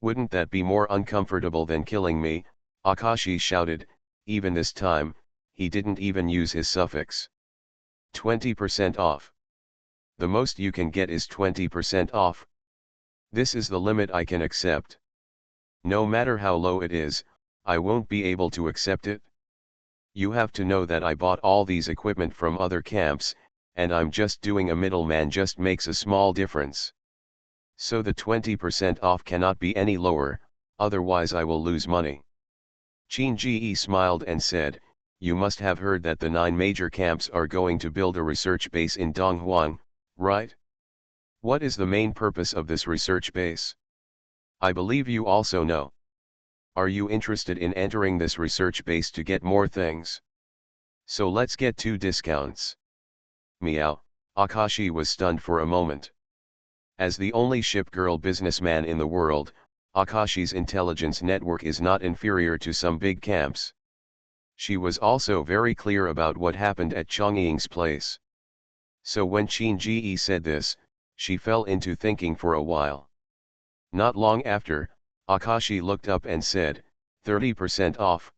Wouldn't that be more uncomfortable than killing me? Akashi shouted. Even this time, he didn't even use his suffix. 20% off. The most you can get is 20% off. This is the limit I can accept. No matter how low it is, I won't be able to accept it. You have to know that I bought all these equipment from other camps, and I'm just doing a middleman just makes a small difference. So the 20% off cannot be any lower, otherwise I will lose money. Qin Ji smiled and said, you must have heard that the 9 major camps are going to build a research base in Donghuang, right? What is the main purpose of this research base? I believe you also know. Are you interested in entering this research base to get more things? So let's get 2 discounts. Meow, Akashi was stunned for a moment. As the only ship girl businessman in the world, Akashi's intelligence network is not inferior to some big camps. She was also very clear about what happened at Chongying's place. So when Qin Ji said this, she fell into thinking for a while. Not long after, Akashi looked up and said, 30% off.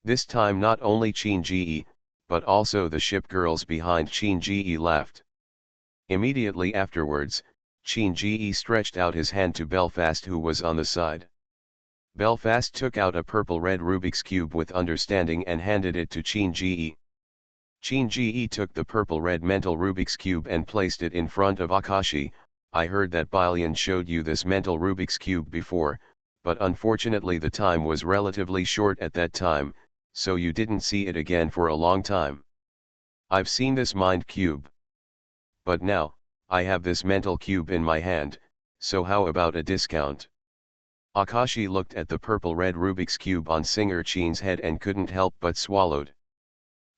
This time not only Qin Ji, but also the ship girls behind Qin Ji laughed. Immediately afterwards, Qin Ji stretched out his hand to Belfast, who was on the side. Belfast took out a purple-red Rubik's Cube with understanding and handed it to Qin Ji. Qin Ji took the purple-red mental Rubik's Cube and placed it in front of Akashi. I heard that Balian showed you this mental Rubik's Cube before, but unfortunately the time was relatively short at that time, so you didn't see it again for a long time. I've seen this mind cube. But now, I have this mental cube in my hand, so how about a discount? Akashi looked at the purple-red Rubik's Cube on Singer Qin's head and couldn't help but swallowed.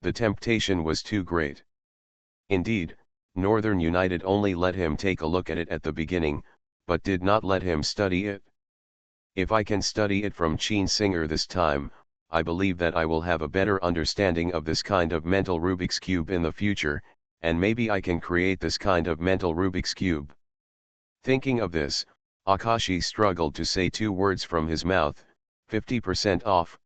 The temptation was too great. Indeed, Northern United only let him take a look at it at the beginning, but did not let him study it. If I can study it from Qin Singer this time, I believe that I will have a better understanding of this kind of mental Rubik's Cube in the future, and maybe I can create this kind of mental Rubik's Cube. Thinking of this, Akashi struggled to say 2 words from his mouth, 50% off.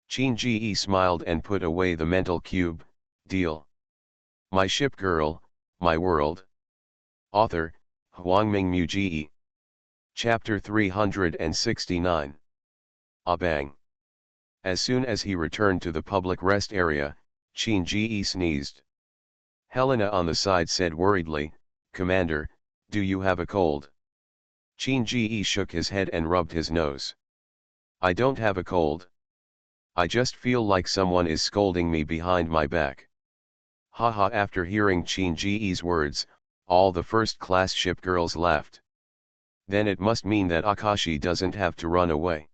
Qin Ji smiled and put away the mental cube. Deal. My Ship Girl, My World. Author, Huangming Ji. Chapter 369. Bang. As soon as he returned to the public rest area, Qin Ji sneezed. Helena on the side said worriedly, Commander, do you have a cold? Qin Ji shook his head and rubbed his nose. I don't have a cold. I just feel like someone is scolding me behind my back. Haha. After hearing Qin Ji's words, all the first-class ship girls laughed. Then it must mean that Akashi doesn't have to run away.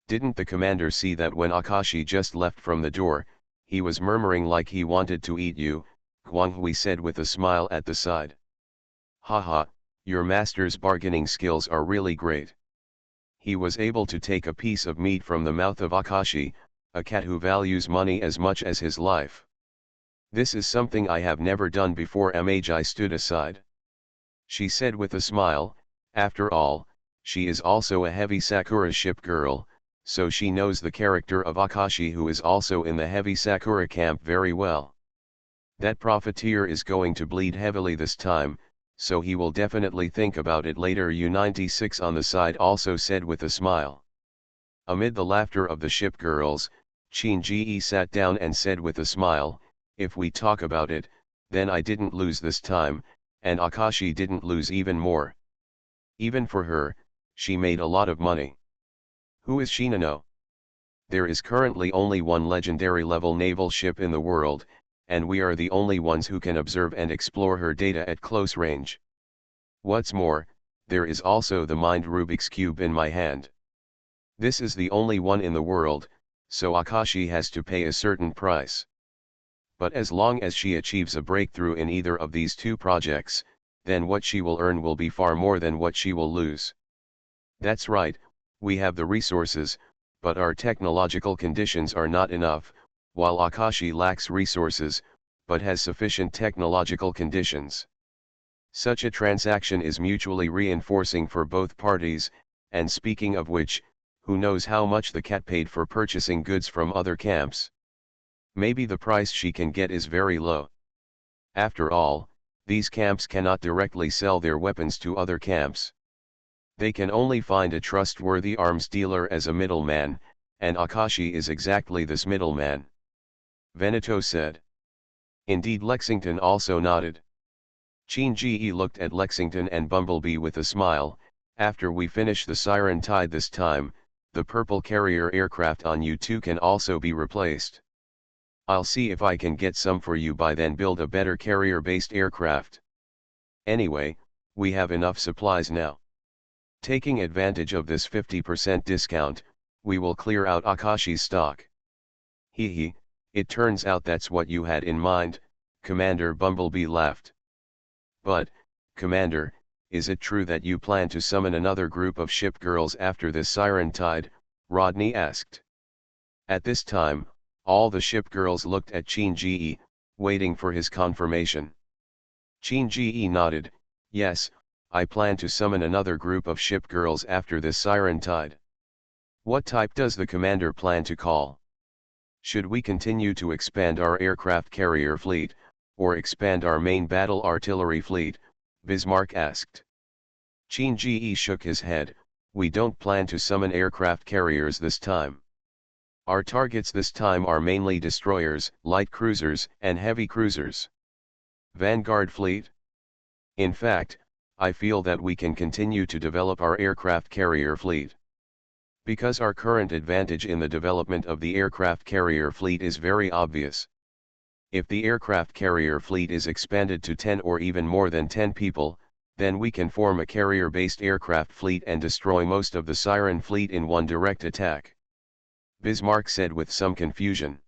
Didn't the commander see that when Akashi just left from the door, he was murmuring like he wanted to eat you? Guanghui said with a smile at the side. Haha, your master's bargaining skills are really great. He was able to take a piece of meat from the mouth of Akashi, a cat who values money as much as his life. This is something I have never done before. Magi stood aside. She said with a smile, after all, she is also a heavy Sakura ship girl, so she knows the character of Akashi, who is also in the heavy Sakura camp, very well. That profiteer is going to bleed heavily this time, so he will definitely think about it later. U-96 on the side also said with a smile. Amid the laughter of the ship girls, Qin Ji sat down and said with a smile, if we talk about it, then I didn't lose this time, and Akashi didn't lose even more. Even for her, she made a lot of money. Who is Shinano? There is currently only one legendary level naval ship in the world, and we are the only ones who can observe and explore her data at close range. What's more, there is also the mind Rubik's Cube in my hand. This is the only one in the world, so Akashi has to pay a certain price. But as long as she achieves a breakthrough in either of these 2 projects, then what she will earn will be far more than what she will lose. That's right, we have the resources, but our technological conditions are not enough, while Akashi lacks resources, but has sufficient technological conditions. Such a transaction is mutually reinforcing for both parties, and speaking of which, who knows how much the cat paid for purchasing goods from other camps? Maybe the price she can get is very low. After all, these camps cannot directly sell their weapons to other camps. They can only find a trustworthy arms dealer as a middleman, and Akashi is exactly this middleman. Veneto said. Indeed, Lexington also nodded. Shinji looked at Lexington and Bumblebee with a smile. After we finish the Siren Tide this time, the purple carrier aircraft on U2 can also be replaced. I'll see if I can get some for you by then. Build a better carrier-based aircraft. Anyway, we have enough supplies now. Taking advantage of this 50% discount, we will clear out Akashi's stock. Hee, it turns out that's what you had in mind, Commander. Bumblebee laughed. But, Commander, is it true that you plan to summon another group of ship girls after this Siren Tide? Rodney asked. At this time, all the ship girls looked at Shinji, waiting for his confirmation. Shinji nodded. Yes, I plan to summon another group of ship girls after this Siren Tide. What type does the commander plan to call? Should we continue to expand our aircraft carrier fleet, or expand our main battle artillery fleet? Bismarck asked. Shinji shook his head. We don't plan to summon aircraft carriers this time. Our targets this time are mainly destroyers, light cruisers, and heavy cruisers. Vanguard fleet? In fact, I feel that we can continue to develop our aircraft carrier fleet. Because our current advantage in the development of the aircraft carrier fleet is very obvious. If the aircraft carrier fleet is expanded to 10 or even more than 10 people, then we can form a carrier-based aircraft fleet and destroy most of the Siren fleet in one direct attack. Bismarck said with some confusion.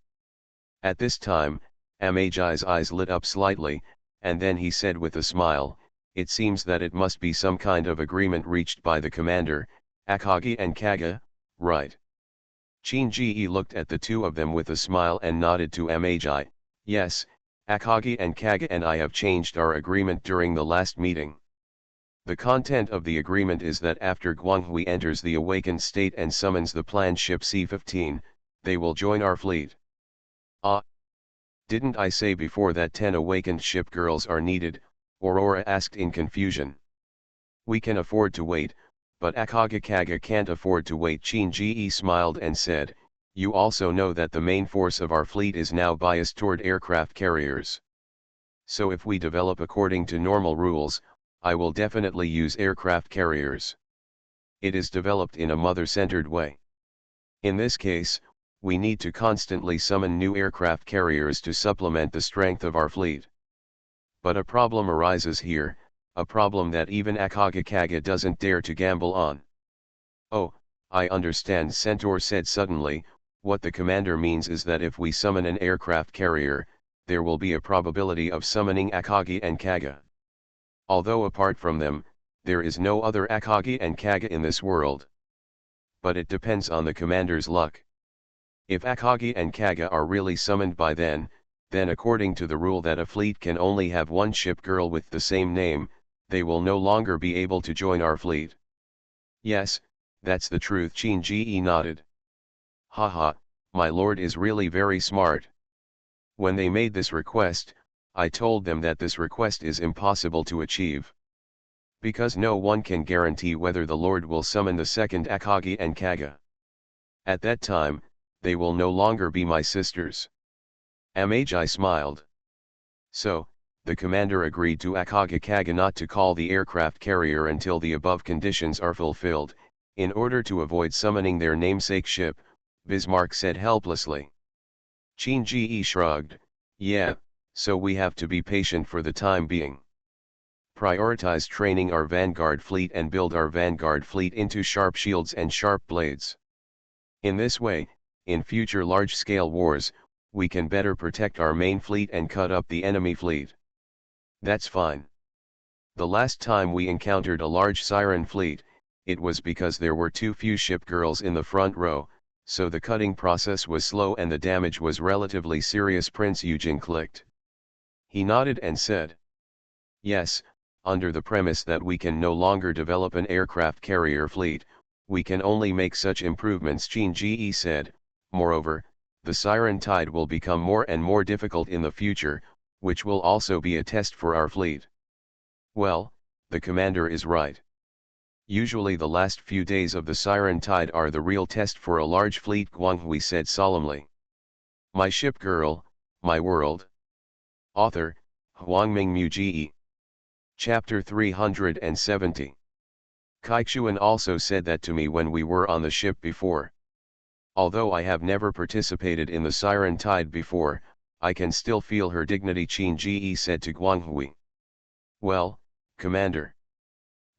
At this time, Amagi's eyes lit up slightly, and then he said with a smile, it seems that it must be some kind of agreement reached by the commander, Akagi and Kaga, right? Shinji looked at the two of them with a smile and nodded to Amagi. Yes, Akagi and Kaga and I have changed our agreement during the last meeting. The content of the agreement is that after Guanghui enters the awakened state and summons the planned ship C-15, they will join our fleet. Ah! Didn't I say before that 10 awakened ship girls are needed? Aurora asked in confusion. We can afford to wait, but Akagi Kaga can't afford to wait. Shinji smiled and said, you also know that the main force of our fleet is now biased toward aircraft carriers. So if we develop according to normal rules, I will definitely use aircraft carriers. It is developed in a mother-centered way. In this case, we need to constantly summon new aircraft carriers to supplement the strength of our fleet. But a problem arises here, a problem that even Akagi Kaga doesn't dare to gamble on. Oh, I understand, Centaur said suddenly. What the commander means is that if we summon an aircraft carrier, there will be a probability of summoning Akagi and Kaga. Although apart from them, there is no other Akagi and Kaga in this world. But it depends on the commander's luck. If Akagi and Kaga are really summoned by then according to the rule that a fleet can only have one ship girl with the same name, they will no longer be able to join our fleet. Yes, that's the truth. Shinji nodded. Haha, my lord is really very smart. When they made this request, I told them that this request is impossible to achieve. Because no one can guarantee whether the Lord will summon the second Akagi and Kaga. At that time, they will no longer be my sisters. Amagi smiled. So, the commander agreed to Akagi Kaga not to call the aircraft carrier until the above conditions are fulfilled, in order to avoid summoning their namesake ship, Bismarck said helplessly. Shinji shrugged. Yeah, so we have to be patient for the time being. Prioritize training our vanguard fleet and build our vanguard fleet into sharp shields and sharp blades. In this way, in future large-scale wars, we can better protect our main fleet and cut up the enemy fleet. That's fine. The last time we encountered a large Siren fleet, it was because there were too few ship girls in the front row, so the cutting process was slow and the damage was relatively serious. Prince Eugen clicked. He nodded and said, yes, under the premise that we can no longer develop an aircraft carrier fleet, we can only make such improvements. Shinji said, moreover, the Siren Tide will become more and more difficult in the future, which will also be a test for our fleet. Well, the commander is right. Usually the last few days of the Siren Tide are the real test for a large fleet, Guanghui said solemnly. My ship girl, my world. Author, Huangming Muji. Chapter 370. Kaixuan also said that to me when we were on the ship before. Although I have never participated in the Siren Tide before, I can still feel her dignity, Qin Ji said to Guanghui. Well, Commander.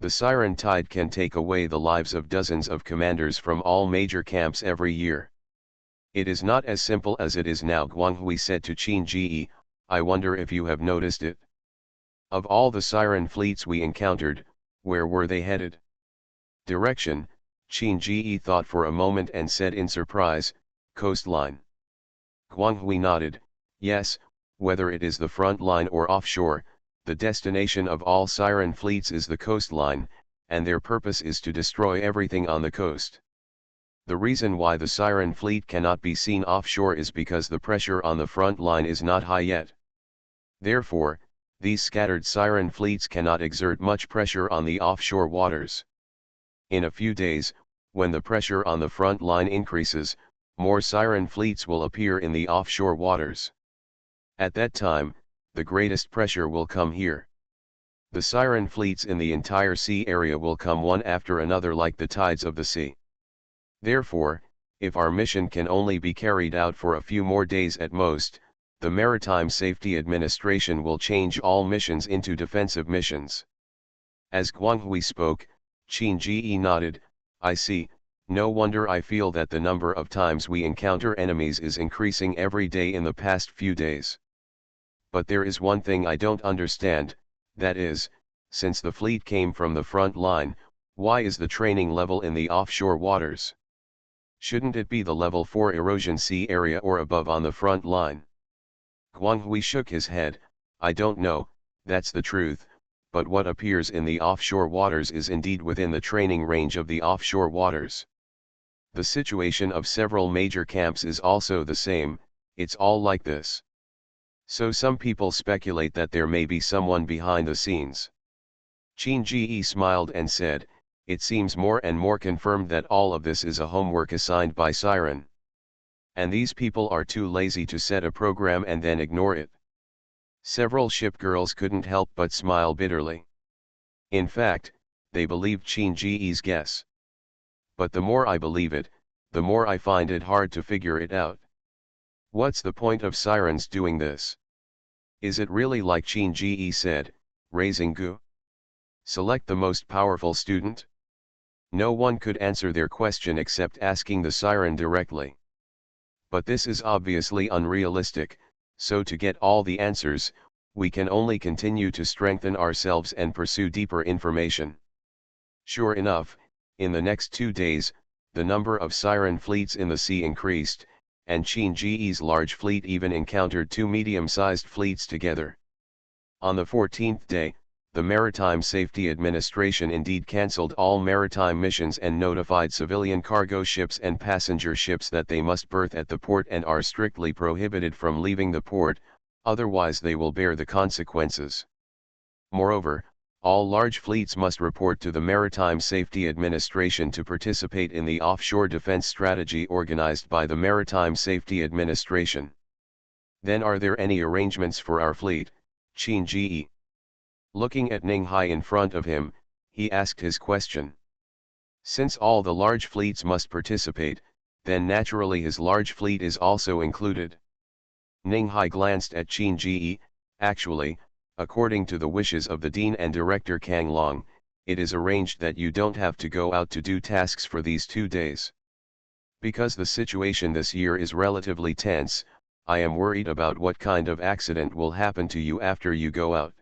The Siren Tide can take away the lives of dozens of commanders from all major camps every year. It is not as simple as it is now, Guanghui said to Qin Ji. I wonder if you have noticed it. Of all the Siren fleets we encountered, where were they headed? Direction, Qin Ji thought for a moment and said in surprise, coastline. Guanghui nodded, yes, whether it is the front line or offshore, the destination of all Siren fleets is the coastline, and their purpose is to destroy everything on the coast. The reason why the Siren fleet cannot be seen offshore is because the pressure on the front line is not high yet. Therefore, these scattered Siren fleets cannot exert much pressure on the offshore waters. In a few days, when the pressure on the front line increases, more Siren fleets will appear in the offshore waters. At that time, the greatest pressure will come here. The Siren fleets in the entire sea area will come one after another like the tides of the sea. Therefore, if our mission can only be carried out for a few more days at most, the Maritime Safety Administration will change all missions into defensive missions. As Guanghui spoke, Qin Ji nodded, I see, no wonder I feel that the number of times we encounter enemies is increasing every day in the past few days. But there is one thing I don't understand, that is, since the fleet came from the front line, why is the training level in the offshore waters? Shouldn't it be the level 4 erosion sea area or above on the front line? Guanghui shook his head, I don't know, that's the truth, but what appears in the offshore waters is indeed within the training range of the offshore waters. The situation of several major camps is also the same, it's all like this. So some people speculate that there may be someone behind the scenes. Qin Ji smiled and said, it seems more and more confirmed that all of this is a homework assigned by Siren. And these people are too lazy to set a program and then ignore it. Several ship girls couldn't help but smile bitterly. In fact, they believed Qin Ji's guess. But the more I believe it, the more I find it hard to figure it out. What's the point of Sirens doing this? Is it really like Qin Ji said, raising goo? Select the most powerful student? No one could answer their question except asking the Siren directly. But this is obviously unrealistic, so to get all the answers, we can only continue to strengthen ourselves and pursue deeper information. Sure enough, in the next 2 days, the number of Siren fleets in the sea increased, and Qin Ji's large fleet even encountered 2 medium-sized fleets together. On the 14th day, the Maritime Safety Administration indeed cancelled all maritime missions and notified civilian cargo ships and passenger ships that they must berth at the port and are strictly prohibited from leaving the port, otherwise they will bear the consequences. Moreover, all large fleets must report to the Maritime Safety Administration to participate in the offshore defense strategy organized by the Maritime Safety Administration. Then are there any arrangements for our fleet, Qin Ji? Looking at Ninghai in front of him, he asked his question. Since all the large fleets must participate, then naturally his large fleet is also included. Ninghai glanced at Qin Ji. Actually, according to the wishes of the Dean and Director Kang Long, it is arranged that you don't have to go out to do tasks for these 2 days. Because the situation this year is relatively tense, I am worried about what kind of accident will happen to you after you go out.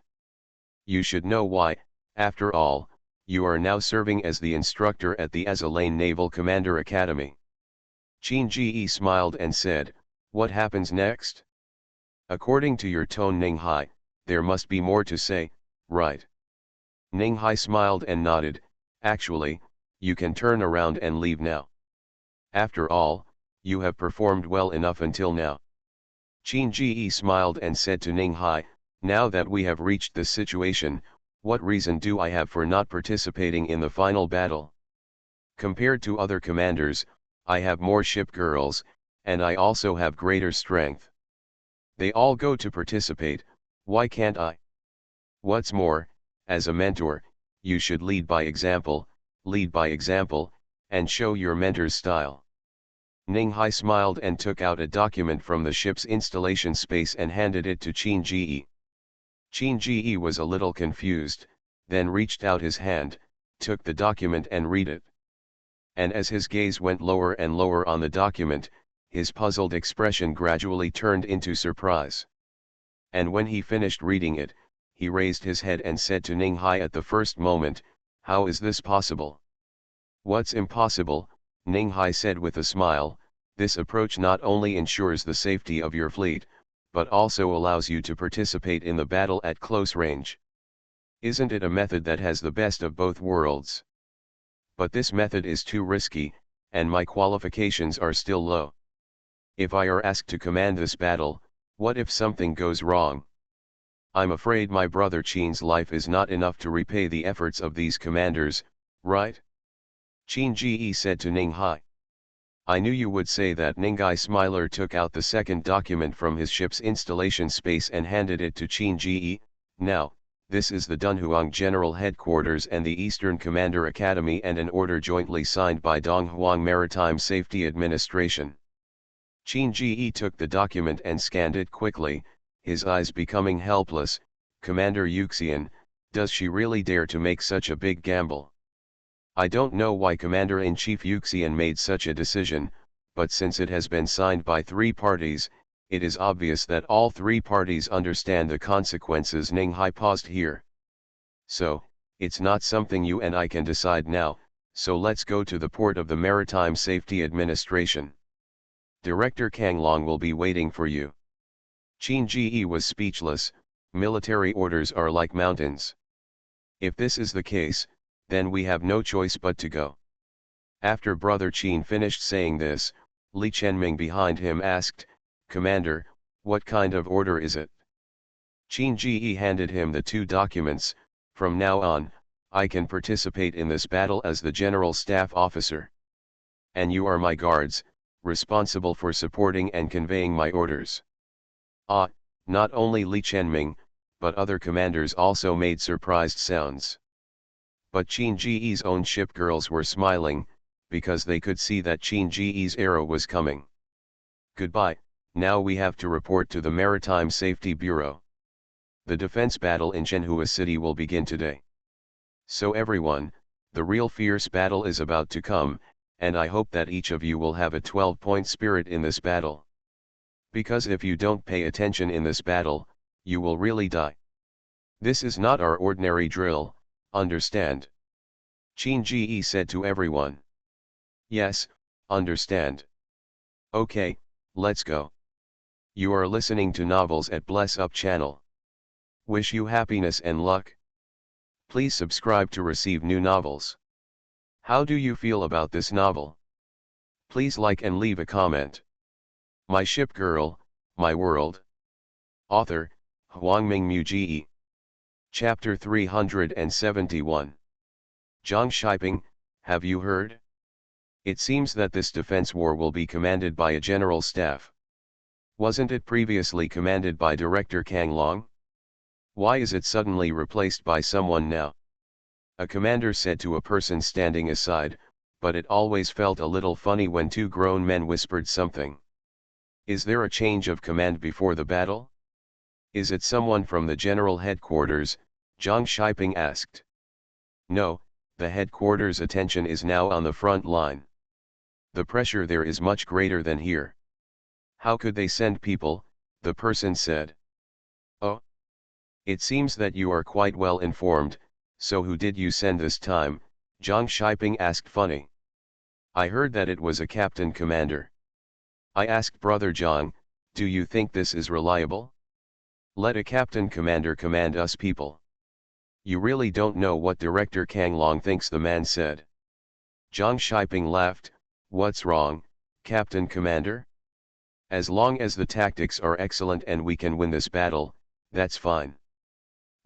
You should know why, after all, you are now serving as the instructor at the Azalane Naval Commander Academy. Qin Ji smiled and said, what happens next? According to your tone, Ninghai, there must be more to say, right? Ninghai smiled and nodded, actually, you can turn around and leave now. After all, you have performed well enough until now. Qin Ji smiled and said to Ning Hai, now that we have reached this situation, what reason do I have for not participating in the final battle? Compared to other commanders, I have more ship girls, and I also have greater strength. They all go to participate, why can't I? What's more, as a mentor, you should lead by example, and show your mentor's style. Ning Hai smiled and took out a document from the ship's installation space and handed it to Qin Ji. Qin Ji was a little confused, then reached out his hand, took the document and read it. And as his gaze went lower and lower on the document, his puzzled expression gradually turned into surprise. And when he finished reading it, he raised his head and said to Ning Hai at the first moment, how is this possible? What's impossible? Ning Hai said with a smile, this approach not only ensures the safety of your fleet, but also allows you to participate in the battle at close range. Isn't it a method that has the best of both worlds? But this method is too risky, and my qualifications are still low. If I are asked to command this battle, what if something goes wrong? I'm afraid my brother Qin's life is not enough to repay the efforts of these commanders, right? Qin Ji said to Ning Hai. I knew you would say that. Ning Hai Smiler took out the second document from his ship's installation space and handed it to Qin Ji. Now, this is the Dunhuang General Headquarters and the Eastern Commander Academy, and an order jointly signed by Donghuang Maritime Safety Administration. Qin Ji took the document and scanned it quickly, his eyes becoming helpless. Commander Yuxian, does she really dare to make such a big gamble? I don't know why Commander-in-Chief Yuxian made such a decision, but since it has been signed by three parties, it is obvious that all three parties understand the consequences. Ning Hai paused here. So, it's not something you and I can decide now, so let's go to the port of the Maritime Safety Administration. Director Kang Long will be waiting for you. Qin Ji was speechless. Military orders are like mountains. If this is the case, then we have no choice but to go. After Brother Qin finished saying this, Li Chenming behind him asked, Commander, what kind of order is it? Qin Ji handed him the two documents. From now on, I can participate in this battle as the General Staff Officer. And you are my guards, responsible for supporting and conveying my orders. Ah, not only Li Chenming, but other commanders also made surprised sounds. But Qin Ji's own ship girls were smiling, because they could see that Qin Ji's era was coming. Goodbye, now we have to report to the Maritime Safety Bureau. The defense battle in Zhenhua City will begin today. So everyone, the real fierce battle is about to come, and I hope that each of you will have a 12-point spirit in this battle. Because if you don't pay attention in this battle, you will really die. This is not our ordinary drill, understand? Qin Ji said to everyone. Yes, understand. Okay, let's go. You are listening to Novels at Bless Up channel. Wish you happiness and luck. Please subscribe to receive new novels. How do you feel about this novel? Please like and leave a comment. My Ship Girl, My World. Author, Huangming Mu. Chapter 371. Zhang Shiping, have you heard? It seems that this defense war will be commanded by a general staff. Wasn't it previously commanded by Director Kang Long? Why is it suddenly replaced by someone now? A commander said to a person standing aside, but it always felt a little funny when two grown men whispered something. Is there a change of command before the battle? Is it someone from the general headquarters? Zhang Shiping asked. No, the headquarters' attention is now on the front line. The pressure there is much greater than here. How could they send people? The person said. Oh. It seems that you are quite well informed, so who did you send this time? Zhang Shiping asked funny. I heard that it was a captain commander. I asked Brother Zhang, do you think this is reliable? Let a captain commander command us people. You really don't know what Director Kang Long thinks, the man said. Zhang Shiping laughed. What's wrong, Captain Commander? As long as the tactics are excellent and we can win this battle, that's fine.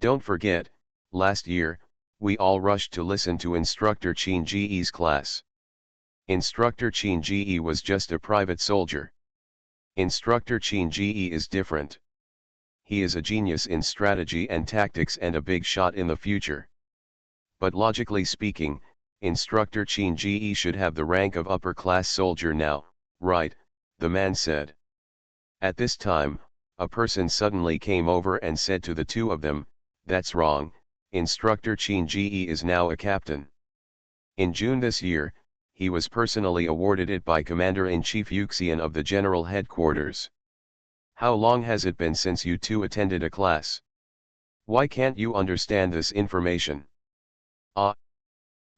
Don't forget, last year, we all rushed to listen to Instructor Chin Ji's class. Instructor Chin Ji was just a private soldier. Instructor Chin Ji is different. He is a genius in strategy and tactics and a big shot in the future. But logically speaking, Instructor Chin Ji should have the rank of upper-class soldier now, right? The man said. At this time, a person suddenly came over and said to the two of them, "That's wrong, Instructor Chin Ji is now a captain." In June this year, he was personally awarded it by Commander-in-Chief Yuxian of the General Headquarters. How long has it been since you two attended a class? Why can't you understand this information?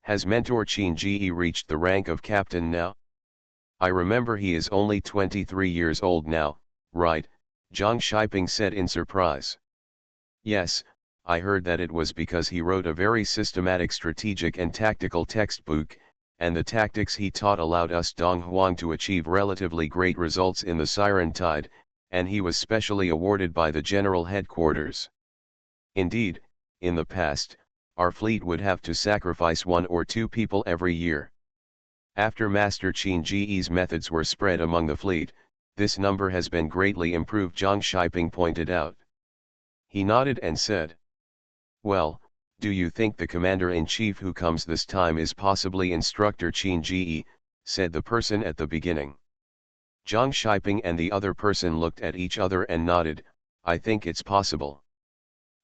Has Mentor Chin Ji reached the rank of captain now? I remember he is only 23 years old now, right? Zhang Shiping said in surprise. Yes, I heard that it was because he wrote a very systematic strategic and tactical textbook, and the tactics he taught allowed us Dong Huang to achieve relatively great results in the Siren Tide, and he was specially awarded by the General Headquarters. Indeed, in the past, our fleet would have to sacrifice 1 or 2 people every year. After Master Chin Ji's methods were spread among the fleet, this number has been greatly improved, Zhang Shiping pointed out. He nodded and said, "Well, do you think the Commander-in-Chief who comes this time is possibly Instructor Chin Ji?" said the person at the beginning. Zhang Shiping and the other person looked at each other and nodded. "I think it's possible.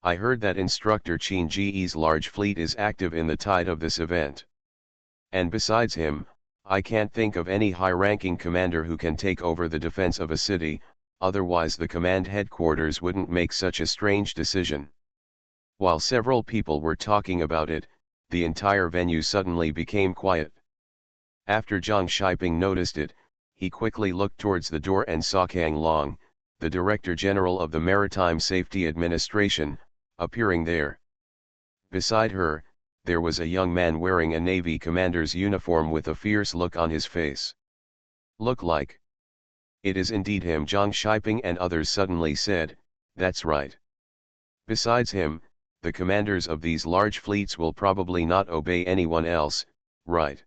I heard that Instructor Chin Ji's large fleet is active in the tide of this event. And besides him, I can't think of any high-ranking commander who can take over the defense of a city, otherwise the command headquarters wouldn't make such a strange decision." While several people were talking about it, the entire venue suddenly became quiet. After Zhang Shiping noticed it, he quickly looked towards the door and saw Kang Long, the Director General of the Maritime Safety Administration, appearing there. Beside her, there was a young man wearing a Navy commander's uniform with a fierce look on his face. "Look like it is indeed him," Zhang Shiping and others suddenly said. "That's right. Besides him, the commanders of these large fleets will probably not obey anyone else, right?"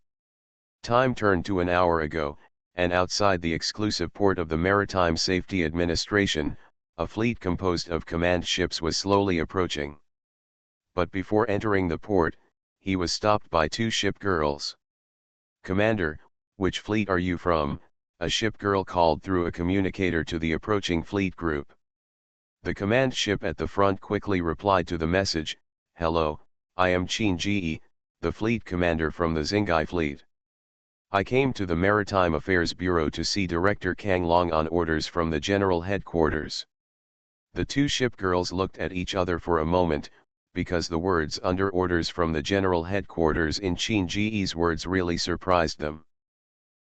Time turned to an hour ago, and outside the exclusive port of the Maritime Safety Administration, a fleet composed of command ships was slowly approaching. But before entering the port, he was stopped by 2 ship girls. "Commander, which fleet are you from?" a ship girl called through a communicator to the approaching fleet group. The command ship at the front quickly replied to the message, "Hello, I am Chin Ji, the fleet commander from the Xingai fleet. I came to the Maritime Affairs Bureau to see Director Kang Long on orders from the General Headquarters." The 2 ship girls looked at each other for a moment, because the words "under orders from the General Headquarters" in Chin Ji's words really surprised them.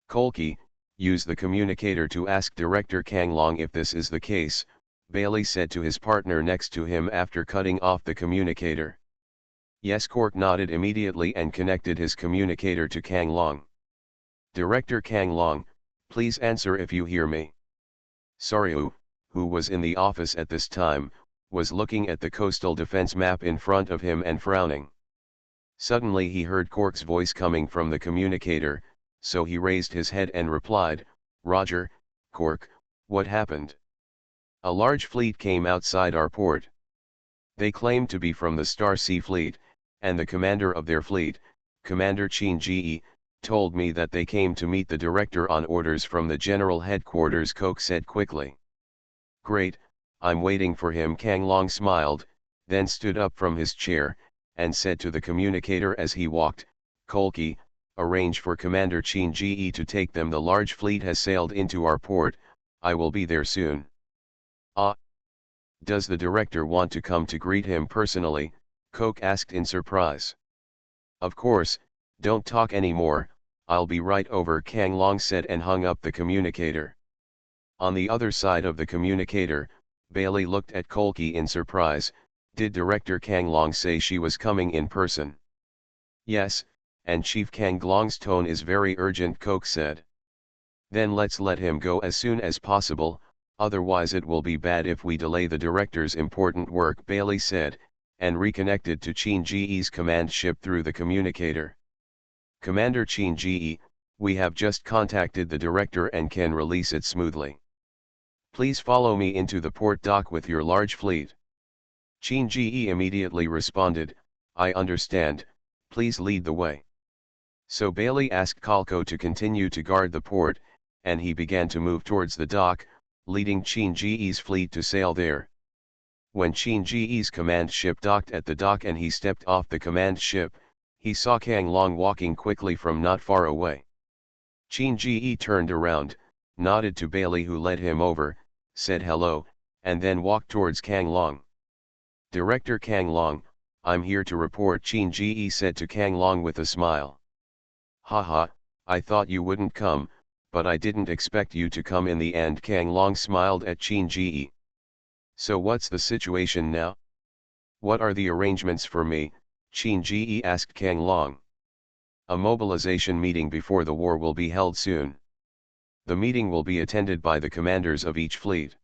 "Kolki, use the communicator to ask Director Kang Long if this is the case," Bailey said to his partner next to him after cutting off the communicator. Yes, Cork nodded immediately and connected his communicator to Kang Long. "Director Kang Long, please answer if you hear me." Soryu, who was in the office at this time, was looking at the coastal defense map in front of him and frowning. Suddenly he heard Cork's voice coming from the communicator, so he raised his head and replied, "Roger, Cork, what happened?" "A large fleet came outside our port. They claimed to be from the Star Sea Fleet, and the commander of their fleet, Commander Chin Ji, told me that they came to meet the director on orders from the General Headquarters," Coke said quickly. "Great, I'm waiting for him." Kang Long smiled, then stood up from his chair, and said to the communicator as he walked, "Kolki, arrange for Commander Chin Ji to take them. The large fleet has sailed into our port, I will be there soon." "Ah, does the director want to come to greet him personally?" Coke asked in surprise. "Of course, don't talk anymore, I'll be right over," Kang Long said and hung up the communicator. On the other side of the communicator, Bailey looked at Kolki in surprise. "Did Director Kang Long say she was coming in person?" "Yes, and Chief Kang Long's tone is very urgent," Coke said. Then let's let him go as soon as possible, otherwise it will be bad if we delay the director's important work, Bailey said, and reconnected to Qin Ji's command ship through the communicator. Commander Qin Ji, we have just contacted the director and can release it smoothly. Please follow me into the port dock with your large fleet. Qin Ji immediately responded, I understand, please lead the way. So Bailey asked Kalko to continue to guard the port, and he began to move towards the dock, leading Qin Ji's fleet to sail there. When Qin Ji's command ship docked at the dock and he stepped off the command ship, he saw Kang Long walking quickly from not far away. Qin Ji turned around, nodded to Bailey who led him over, said hello, and then walked towards Kang Long. Director Kang Long, I'm here to report, Qin Ji said to Kang Long with a smile. Haha, I thought you wouldn't come, but I didn't expect you to come in the end, Kang Long smiled at Qin Ji. So what's the situation now? What are the arrangements for me? Qin Ji asked Kang Long. A mobilization meeting before the war will be held soon. The meeting will be attended by the commanders of each fleet.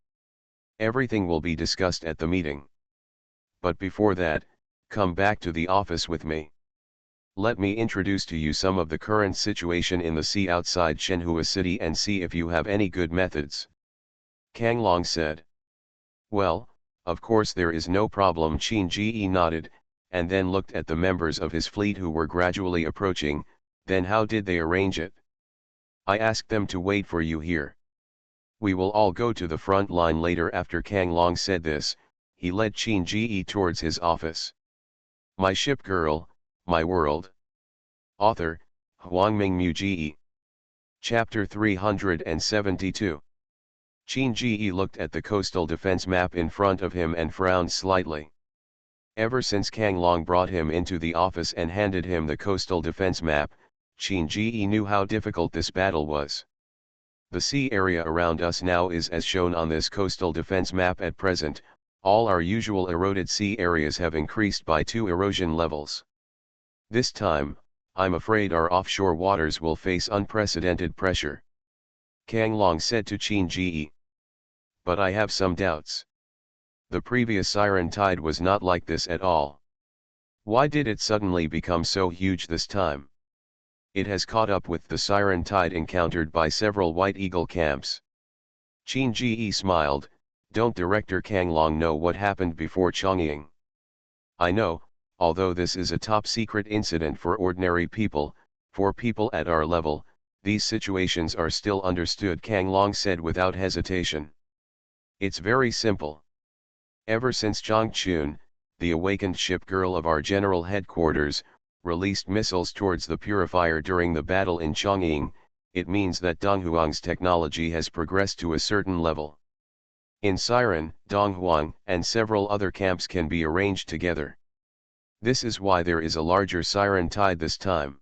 Everything will be discussed at the meeting. But before that, come back to the office with me. Let me introduce to you some of the current situation in the sea outside Shenhua City and see if you have any good methods. Kang Long said. Well, of course there is no problem, Qin Ji nodded, and then looked at the members of his fleet who were gradually approaching. Then how did they arrange it? I asked them to wait for you here. We will all go to the front line later. After Kang Long said this, he led Qin Ji towards his office. My Ship Girl, My World. Author, Huangming Ji. Chapter 372. Qin Ji looked at the coastal defense map in front of him and frowned slightly. Ever since Kang Long brought him into the office and handed him the coastal defense map, Qin Ji knew how difficult this battle was. The sea area around us now is as shown on this coastal defense map at present. All our usual eroded sea areas have increased by 2 erosion levels. This time, I'm afraid our offshore waters will face unprecedented pressure. Kang Long said to Qin Ji. But I have some doubts. The previous Siren Tide was not like this at all. Why did it suddenly become so huge this time? It has caught up with the Siren Tide encountered by several White Eagle camps. Qin Ji smiled. Don't Director Kang Long know what happened before Chongying? I know, although this is a top-secret incident for ordinary people, for people at our level, these situations are still understood, Kang Long said without hesitation. It's very simple. Ever since Zhang Chun, the awakened ship girl of our general headquarters, released missiles towards the purifier during the battle in Chongying, it means that Donghuang's technology has progressed to a certain level. In Siren, Donghuang, and several other camps can be arranged together. This is why there is a larger Siren Tide this time.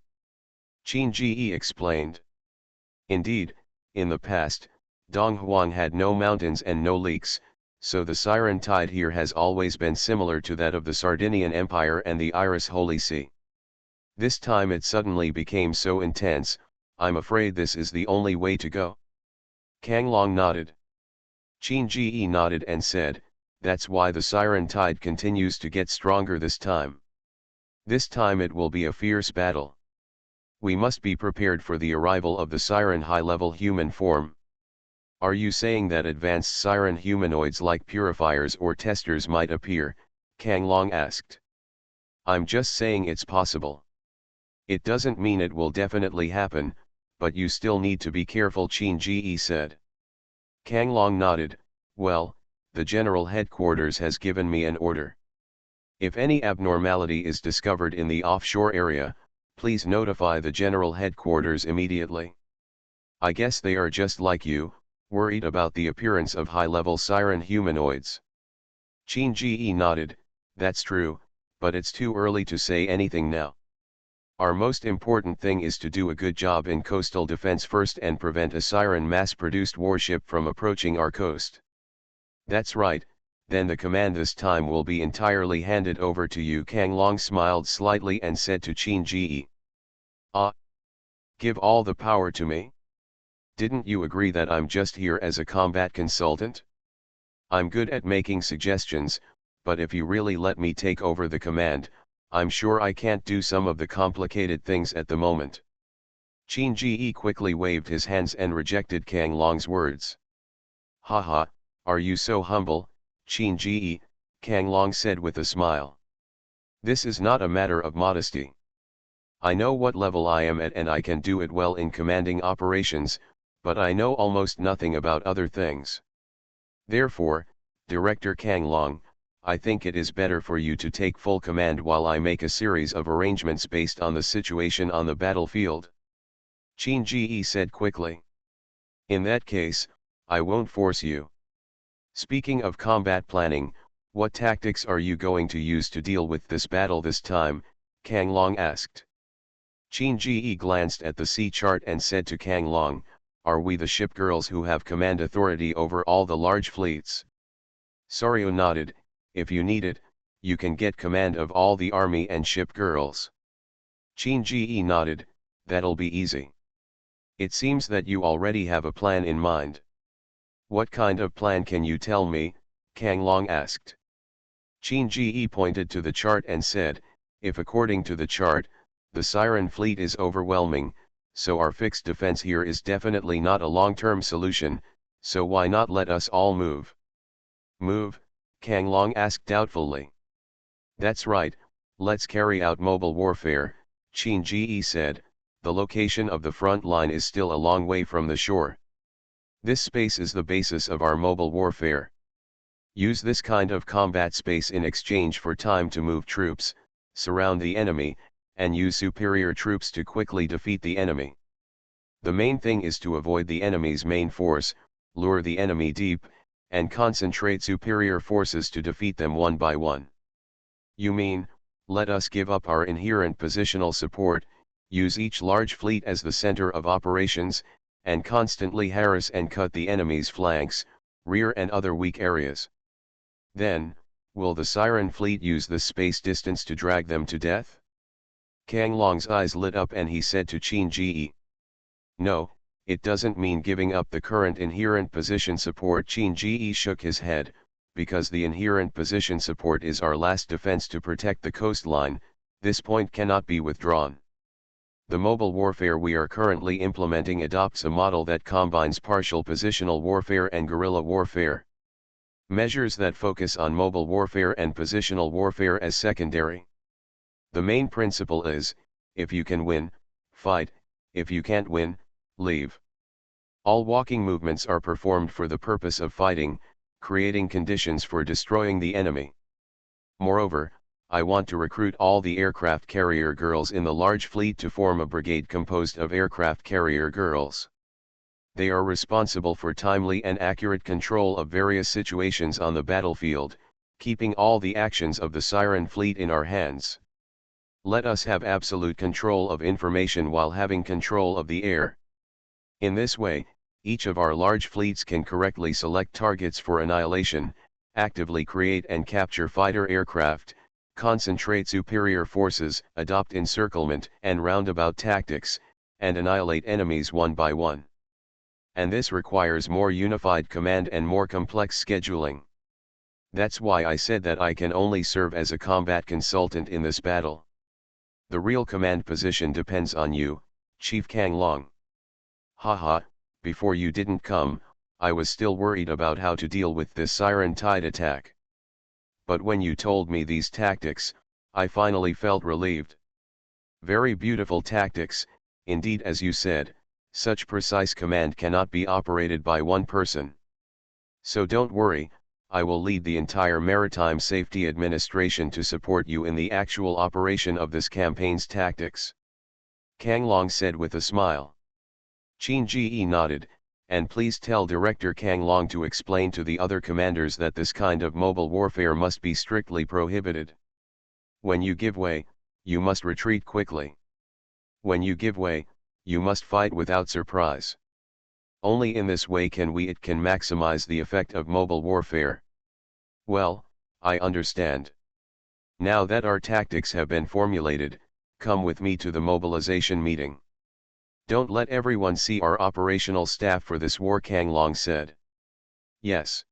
Qin Ji explained. Indeed, in the past, Donghuang had no mountains and no leaks, so the Siren Tide here has always been similar to that of the Sardinian Empire and the Iris Holy See. This time it suddenly became so intense, I'm afraid this is the only way to go. Kang Long nodded. Qin Ji nodded and said, that's why the Siren Tide continues to get stronger this time. This time it will be a fierce battle. We must be prepared for the arrival of the Siren high-level human form. Are you saying that advanced Siren humanoids like purifiers or testers might appear? Kang Long asked. I'm just saying it's possible. It doesn't mean it will definitely happen, but you still need to be careful, Qin Ji said. Kang Long nodded. Well, the general headquarters has given me an order. If any abnormality is discovered in the offshore area, please notify the general headquarters immediately. I guess they are just like you, worried about the appearance of high-level Siren humanoids. Qin Ji nodded. That's true, but it's too early to say anything now. Our most important thing is to do a good job in coastal defense first and prevent a Siren mass-produced warship from approaching our coast. That's right, then the command this time will be entirely handed over to you. Kang Long smiled slightly and said to Qin Ji. Ah! Give all the power to me? Didn't you agree that I'm just here as a combat consultant? I'm good at making suggestions, but if you really let me take over the command, I'm sure I can't do some of the complicated things at the moment. Qin Ji quickly waved his hands and rejected Kang Long's words. Haha, are you so humble, Qin Ji? Kang Long said with a smile. This is not a matter of modesty. I know what level I am at and I can do it well in commanding operations, but I know almost nothing about other things. Therefore, Director Kang Long, I think it is better for you to take full command while I make a series of arrangements based on the situation on the battlefield. Qin Ji said quickly. In that case, I won't force you. Speaking of combat planning, what tactics are you going to use to deal with this battle this time? Kang Long asked. Qin Ji glanced at the sea chart and said to Kang Long, are we the ship girls who have command authority over all the large fleets? Soryu nodded, if you need it, you can get command of all the army and ship girls. Qin Ji nodded, that'll be easy. It seems that you already have a plan in mind. What kind of plan can you tell me? Kang Long asked. Qin Ji pointed to the chart and said, if according to the chart, the Siren fleet is overwhelming, so our fixed defense here is definitely not a long-term solution, so why not let us all move? Move? Kang Long asked doubtfully. That's right, let's carry out mobile warfare, Qin Ji said, the location of the front line is still a long way from the shore. This space is the basis of our mobile warfare. Use this kind of combat space in exchange for time to move troops, surround the enemy, and use superior troops to quickly defeat the enemy. The main thing is to avoid the enemy's main force, lure the enemy deep, and concentrate superior forces to defeat them one by one. You mean, let us give up our inherent positional support, use each large fleet as the center of operations, and constantly harass and cut the enemy's flanks, rear and other weak areas. Then, will the Siren fleet use this space distance to drag them to death? Kang Long's eyes lit up and he said to Qin Ji. No, it doesn't mean giving up the current inherent position support. Qin Ji shook his head, because the inherent position support is our last defense to protect the coastline, this point cannot be withdrawn. The mobile warfare we are currently implementing adopts a model that combines partial positional warfare and guerrilla warfare. Measures that focus on mobile warfare and positional warfare as secondary. The main principle is, if you can win, fight, if you can't win, leave. All walking movements are performed for the purpose of fighting, creating conditions for destroying the enemy. Moreover, I want to recruit all the aircraft carrier girls in the large fleet to form a brigade composed of aircraft carrier girls. They are responsible for timely and accurate control of various situations on the battlefield, keeping all the actions of the Siren fleet in our hands. Let us have absolute control of information while having control of the air. In this way, each of our large fleets can correctly select targets for annihilation, actively create and capture fighter aircraft, concentrate superior forces, adopt encirclement and roundabout tactics, and annihilate enemies one by one. And this requires more unified command and more complex scheduling. That's why I said that I can only serve as a combat consultant in this battle. The real command position depends on you, Chief Kang Long. Haha, before you didn't come, I was still worried about how to deal with this Siren Tide attack. But when you told me these tactics, I finally felt relieved. Very beautiful tactics, indeed, as you said, such precise command cannot be operated by one person. So don't worry, I will lead the entire Maritime Safety Administration to support you in the actual operation of this campaign's tactics. Kang Long said with a smile. Qin Ji nodded, and please tell Director Kang Long to explain to the other commanders that this kind of mobile warfare must be strictly prohibited. When you give way, you must retreat quickly. When you give way, you must fight without surprise. Only in this way can maximize the effect of mobile warfare. Well, I understand. Now that our tactics have been formulated, come with me to the mobilization meeting. Don't let everyone see our operational staff for this war, Kang Long said. Yes.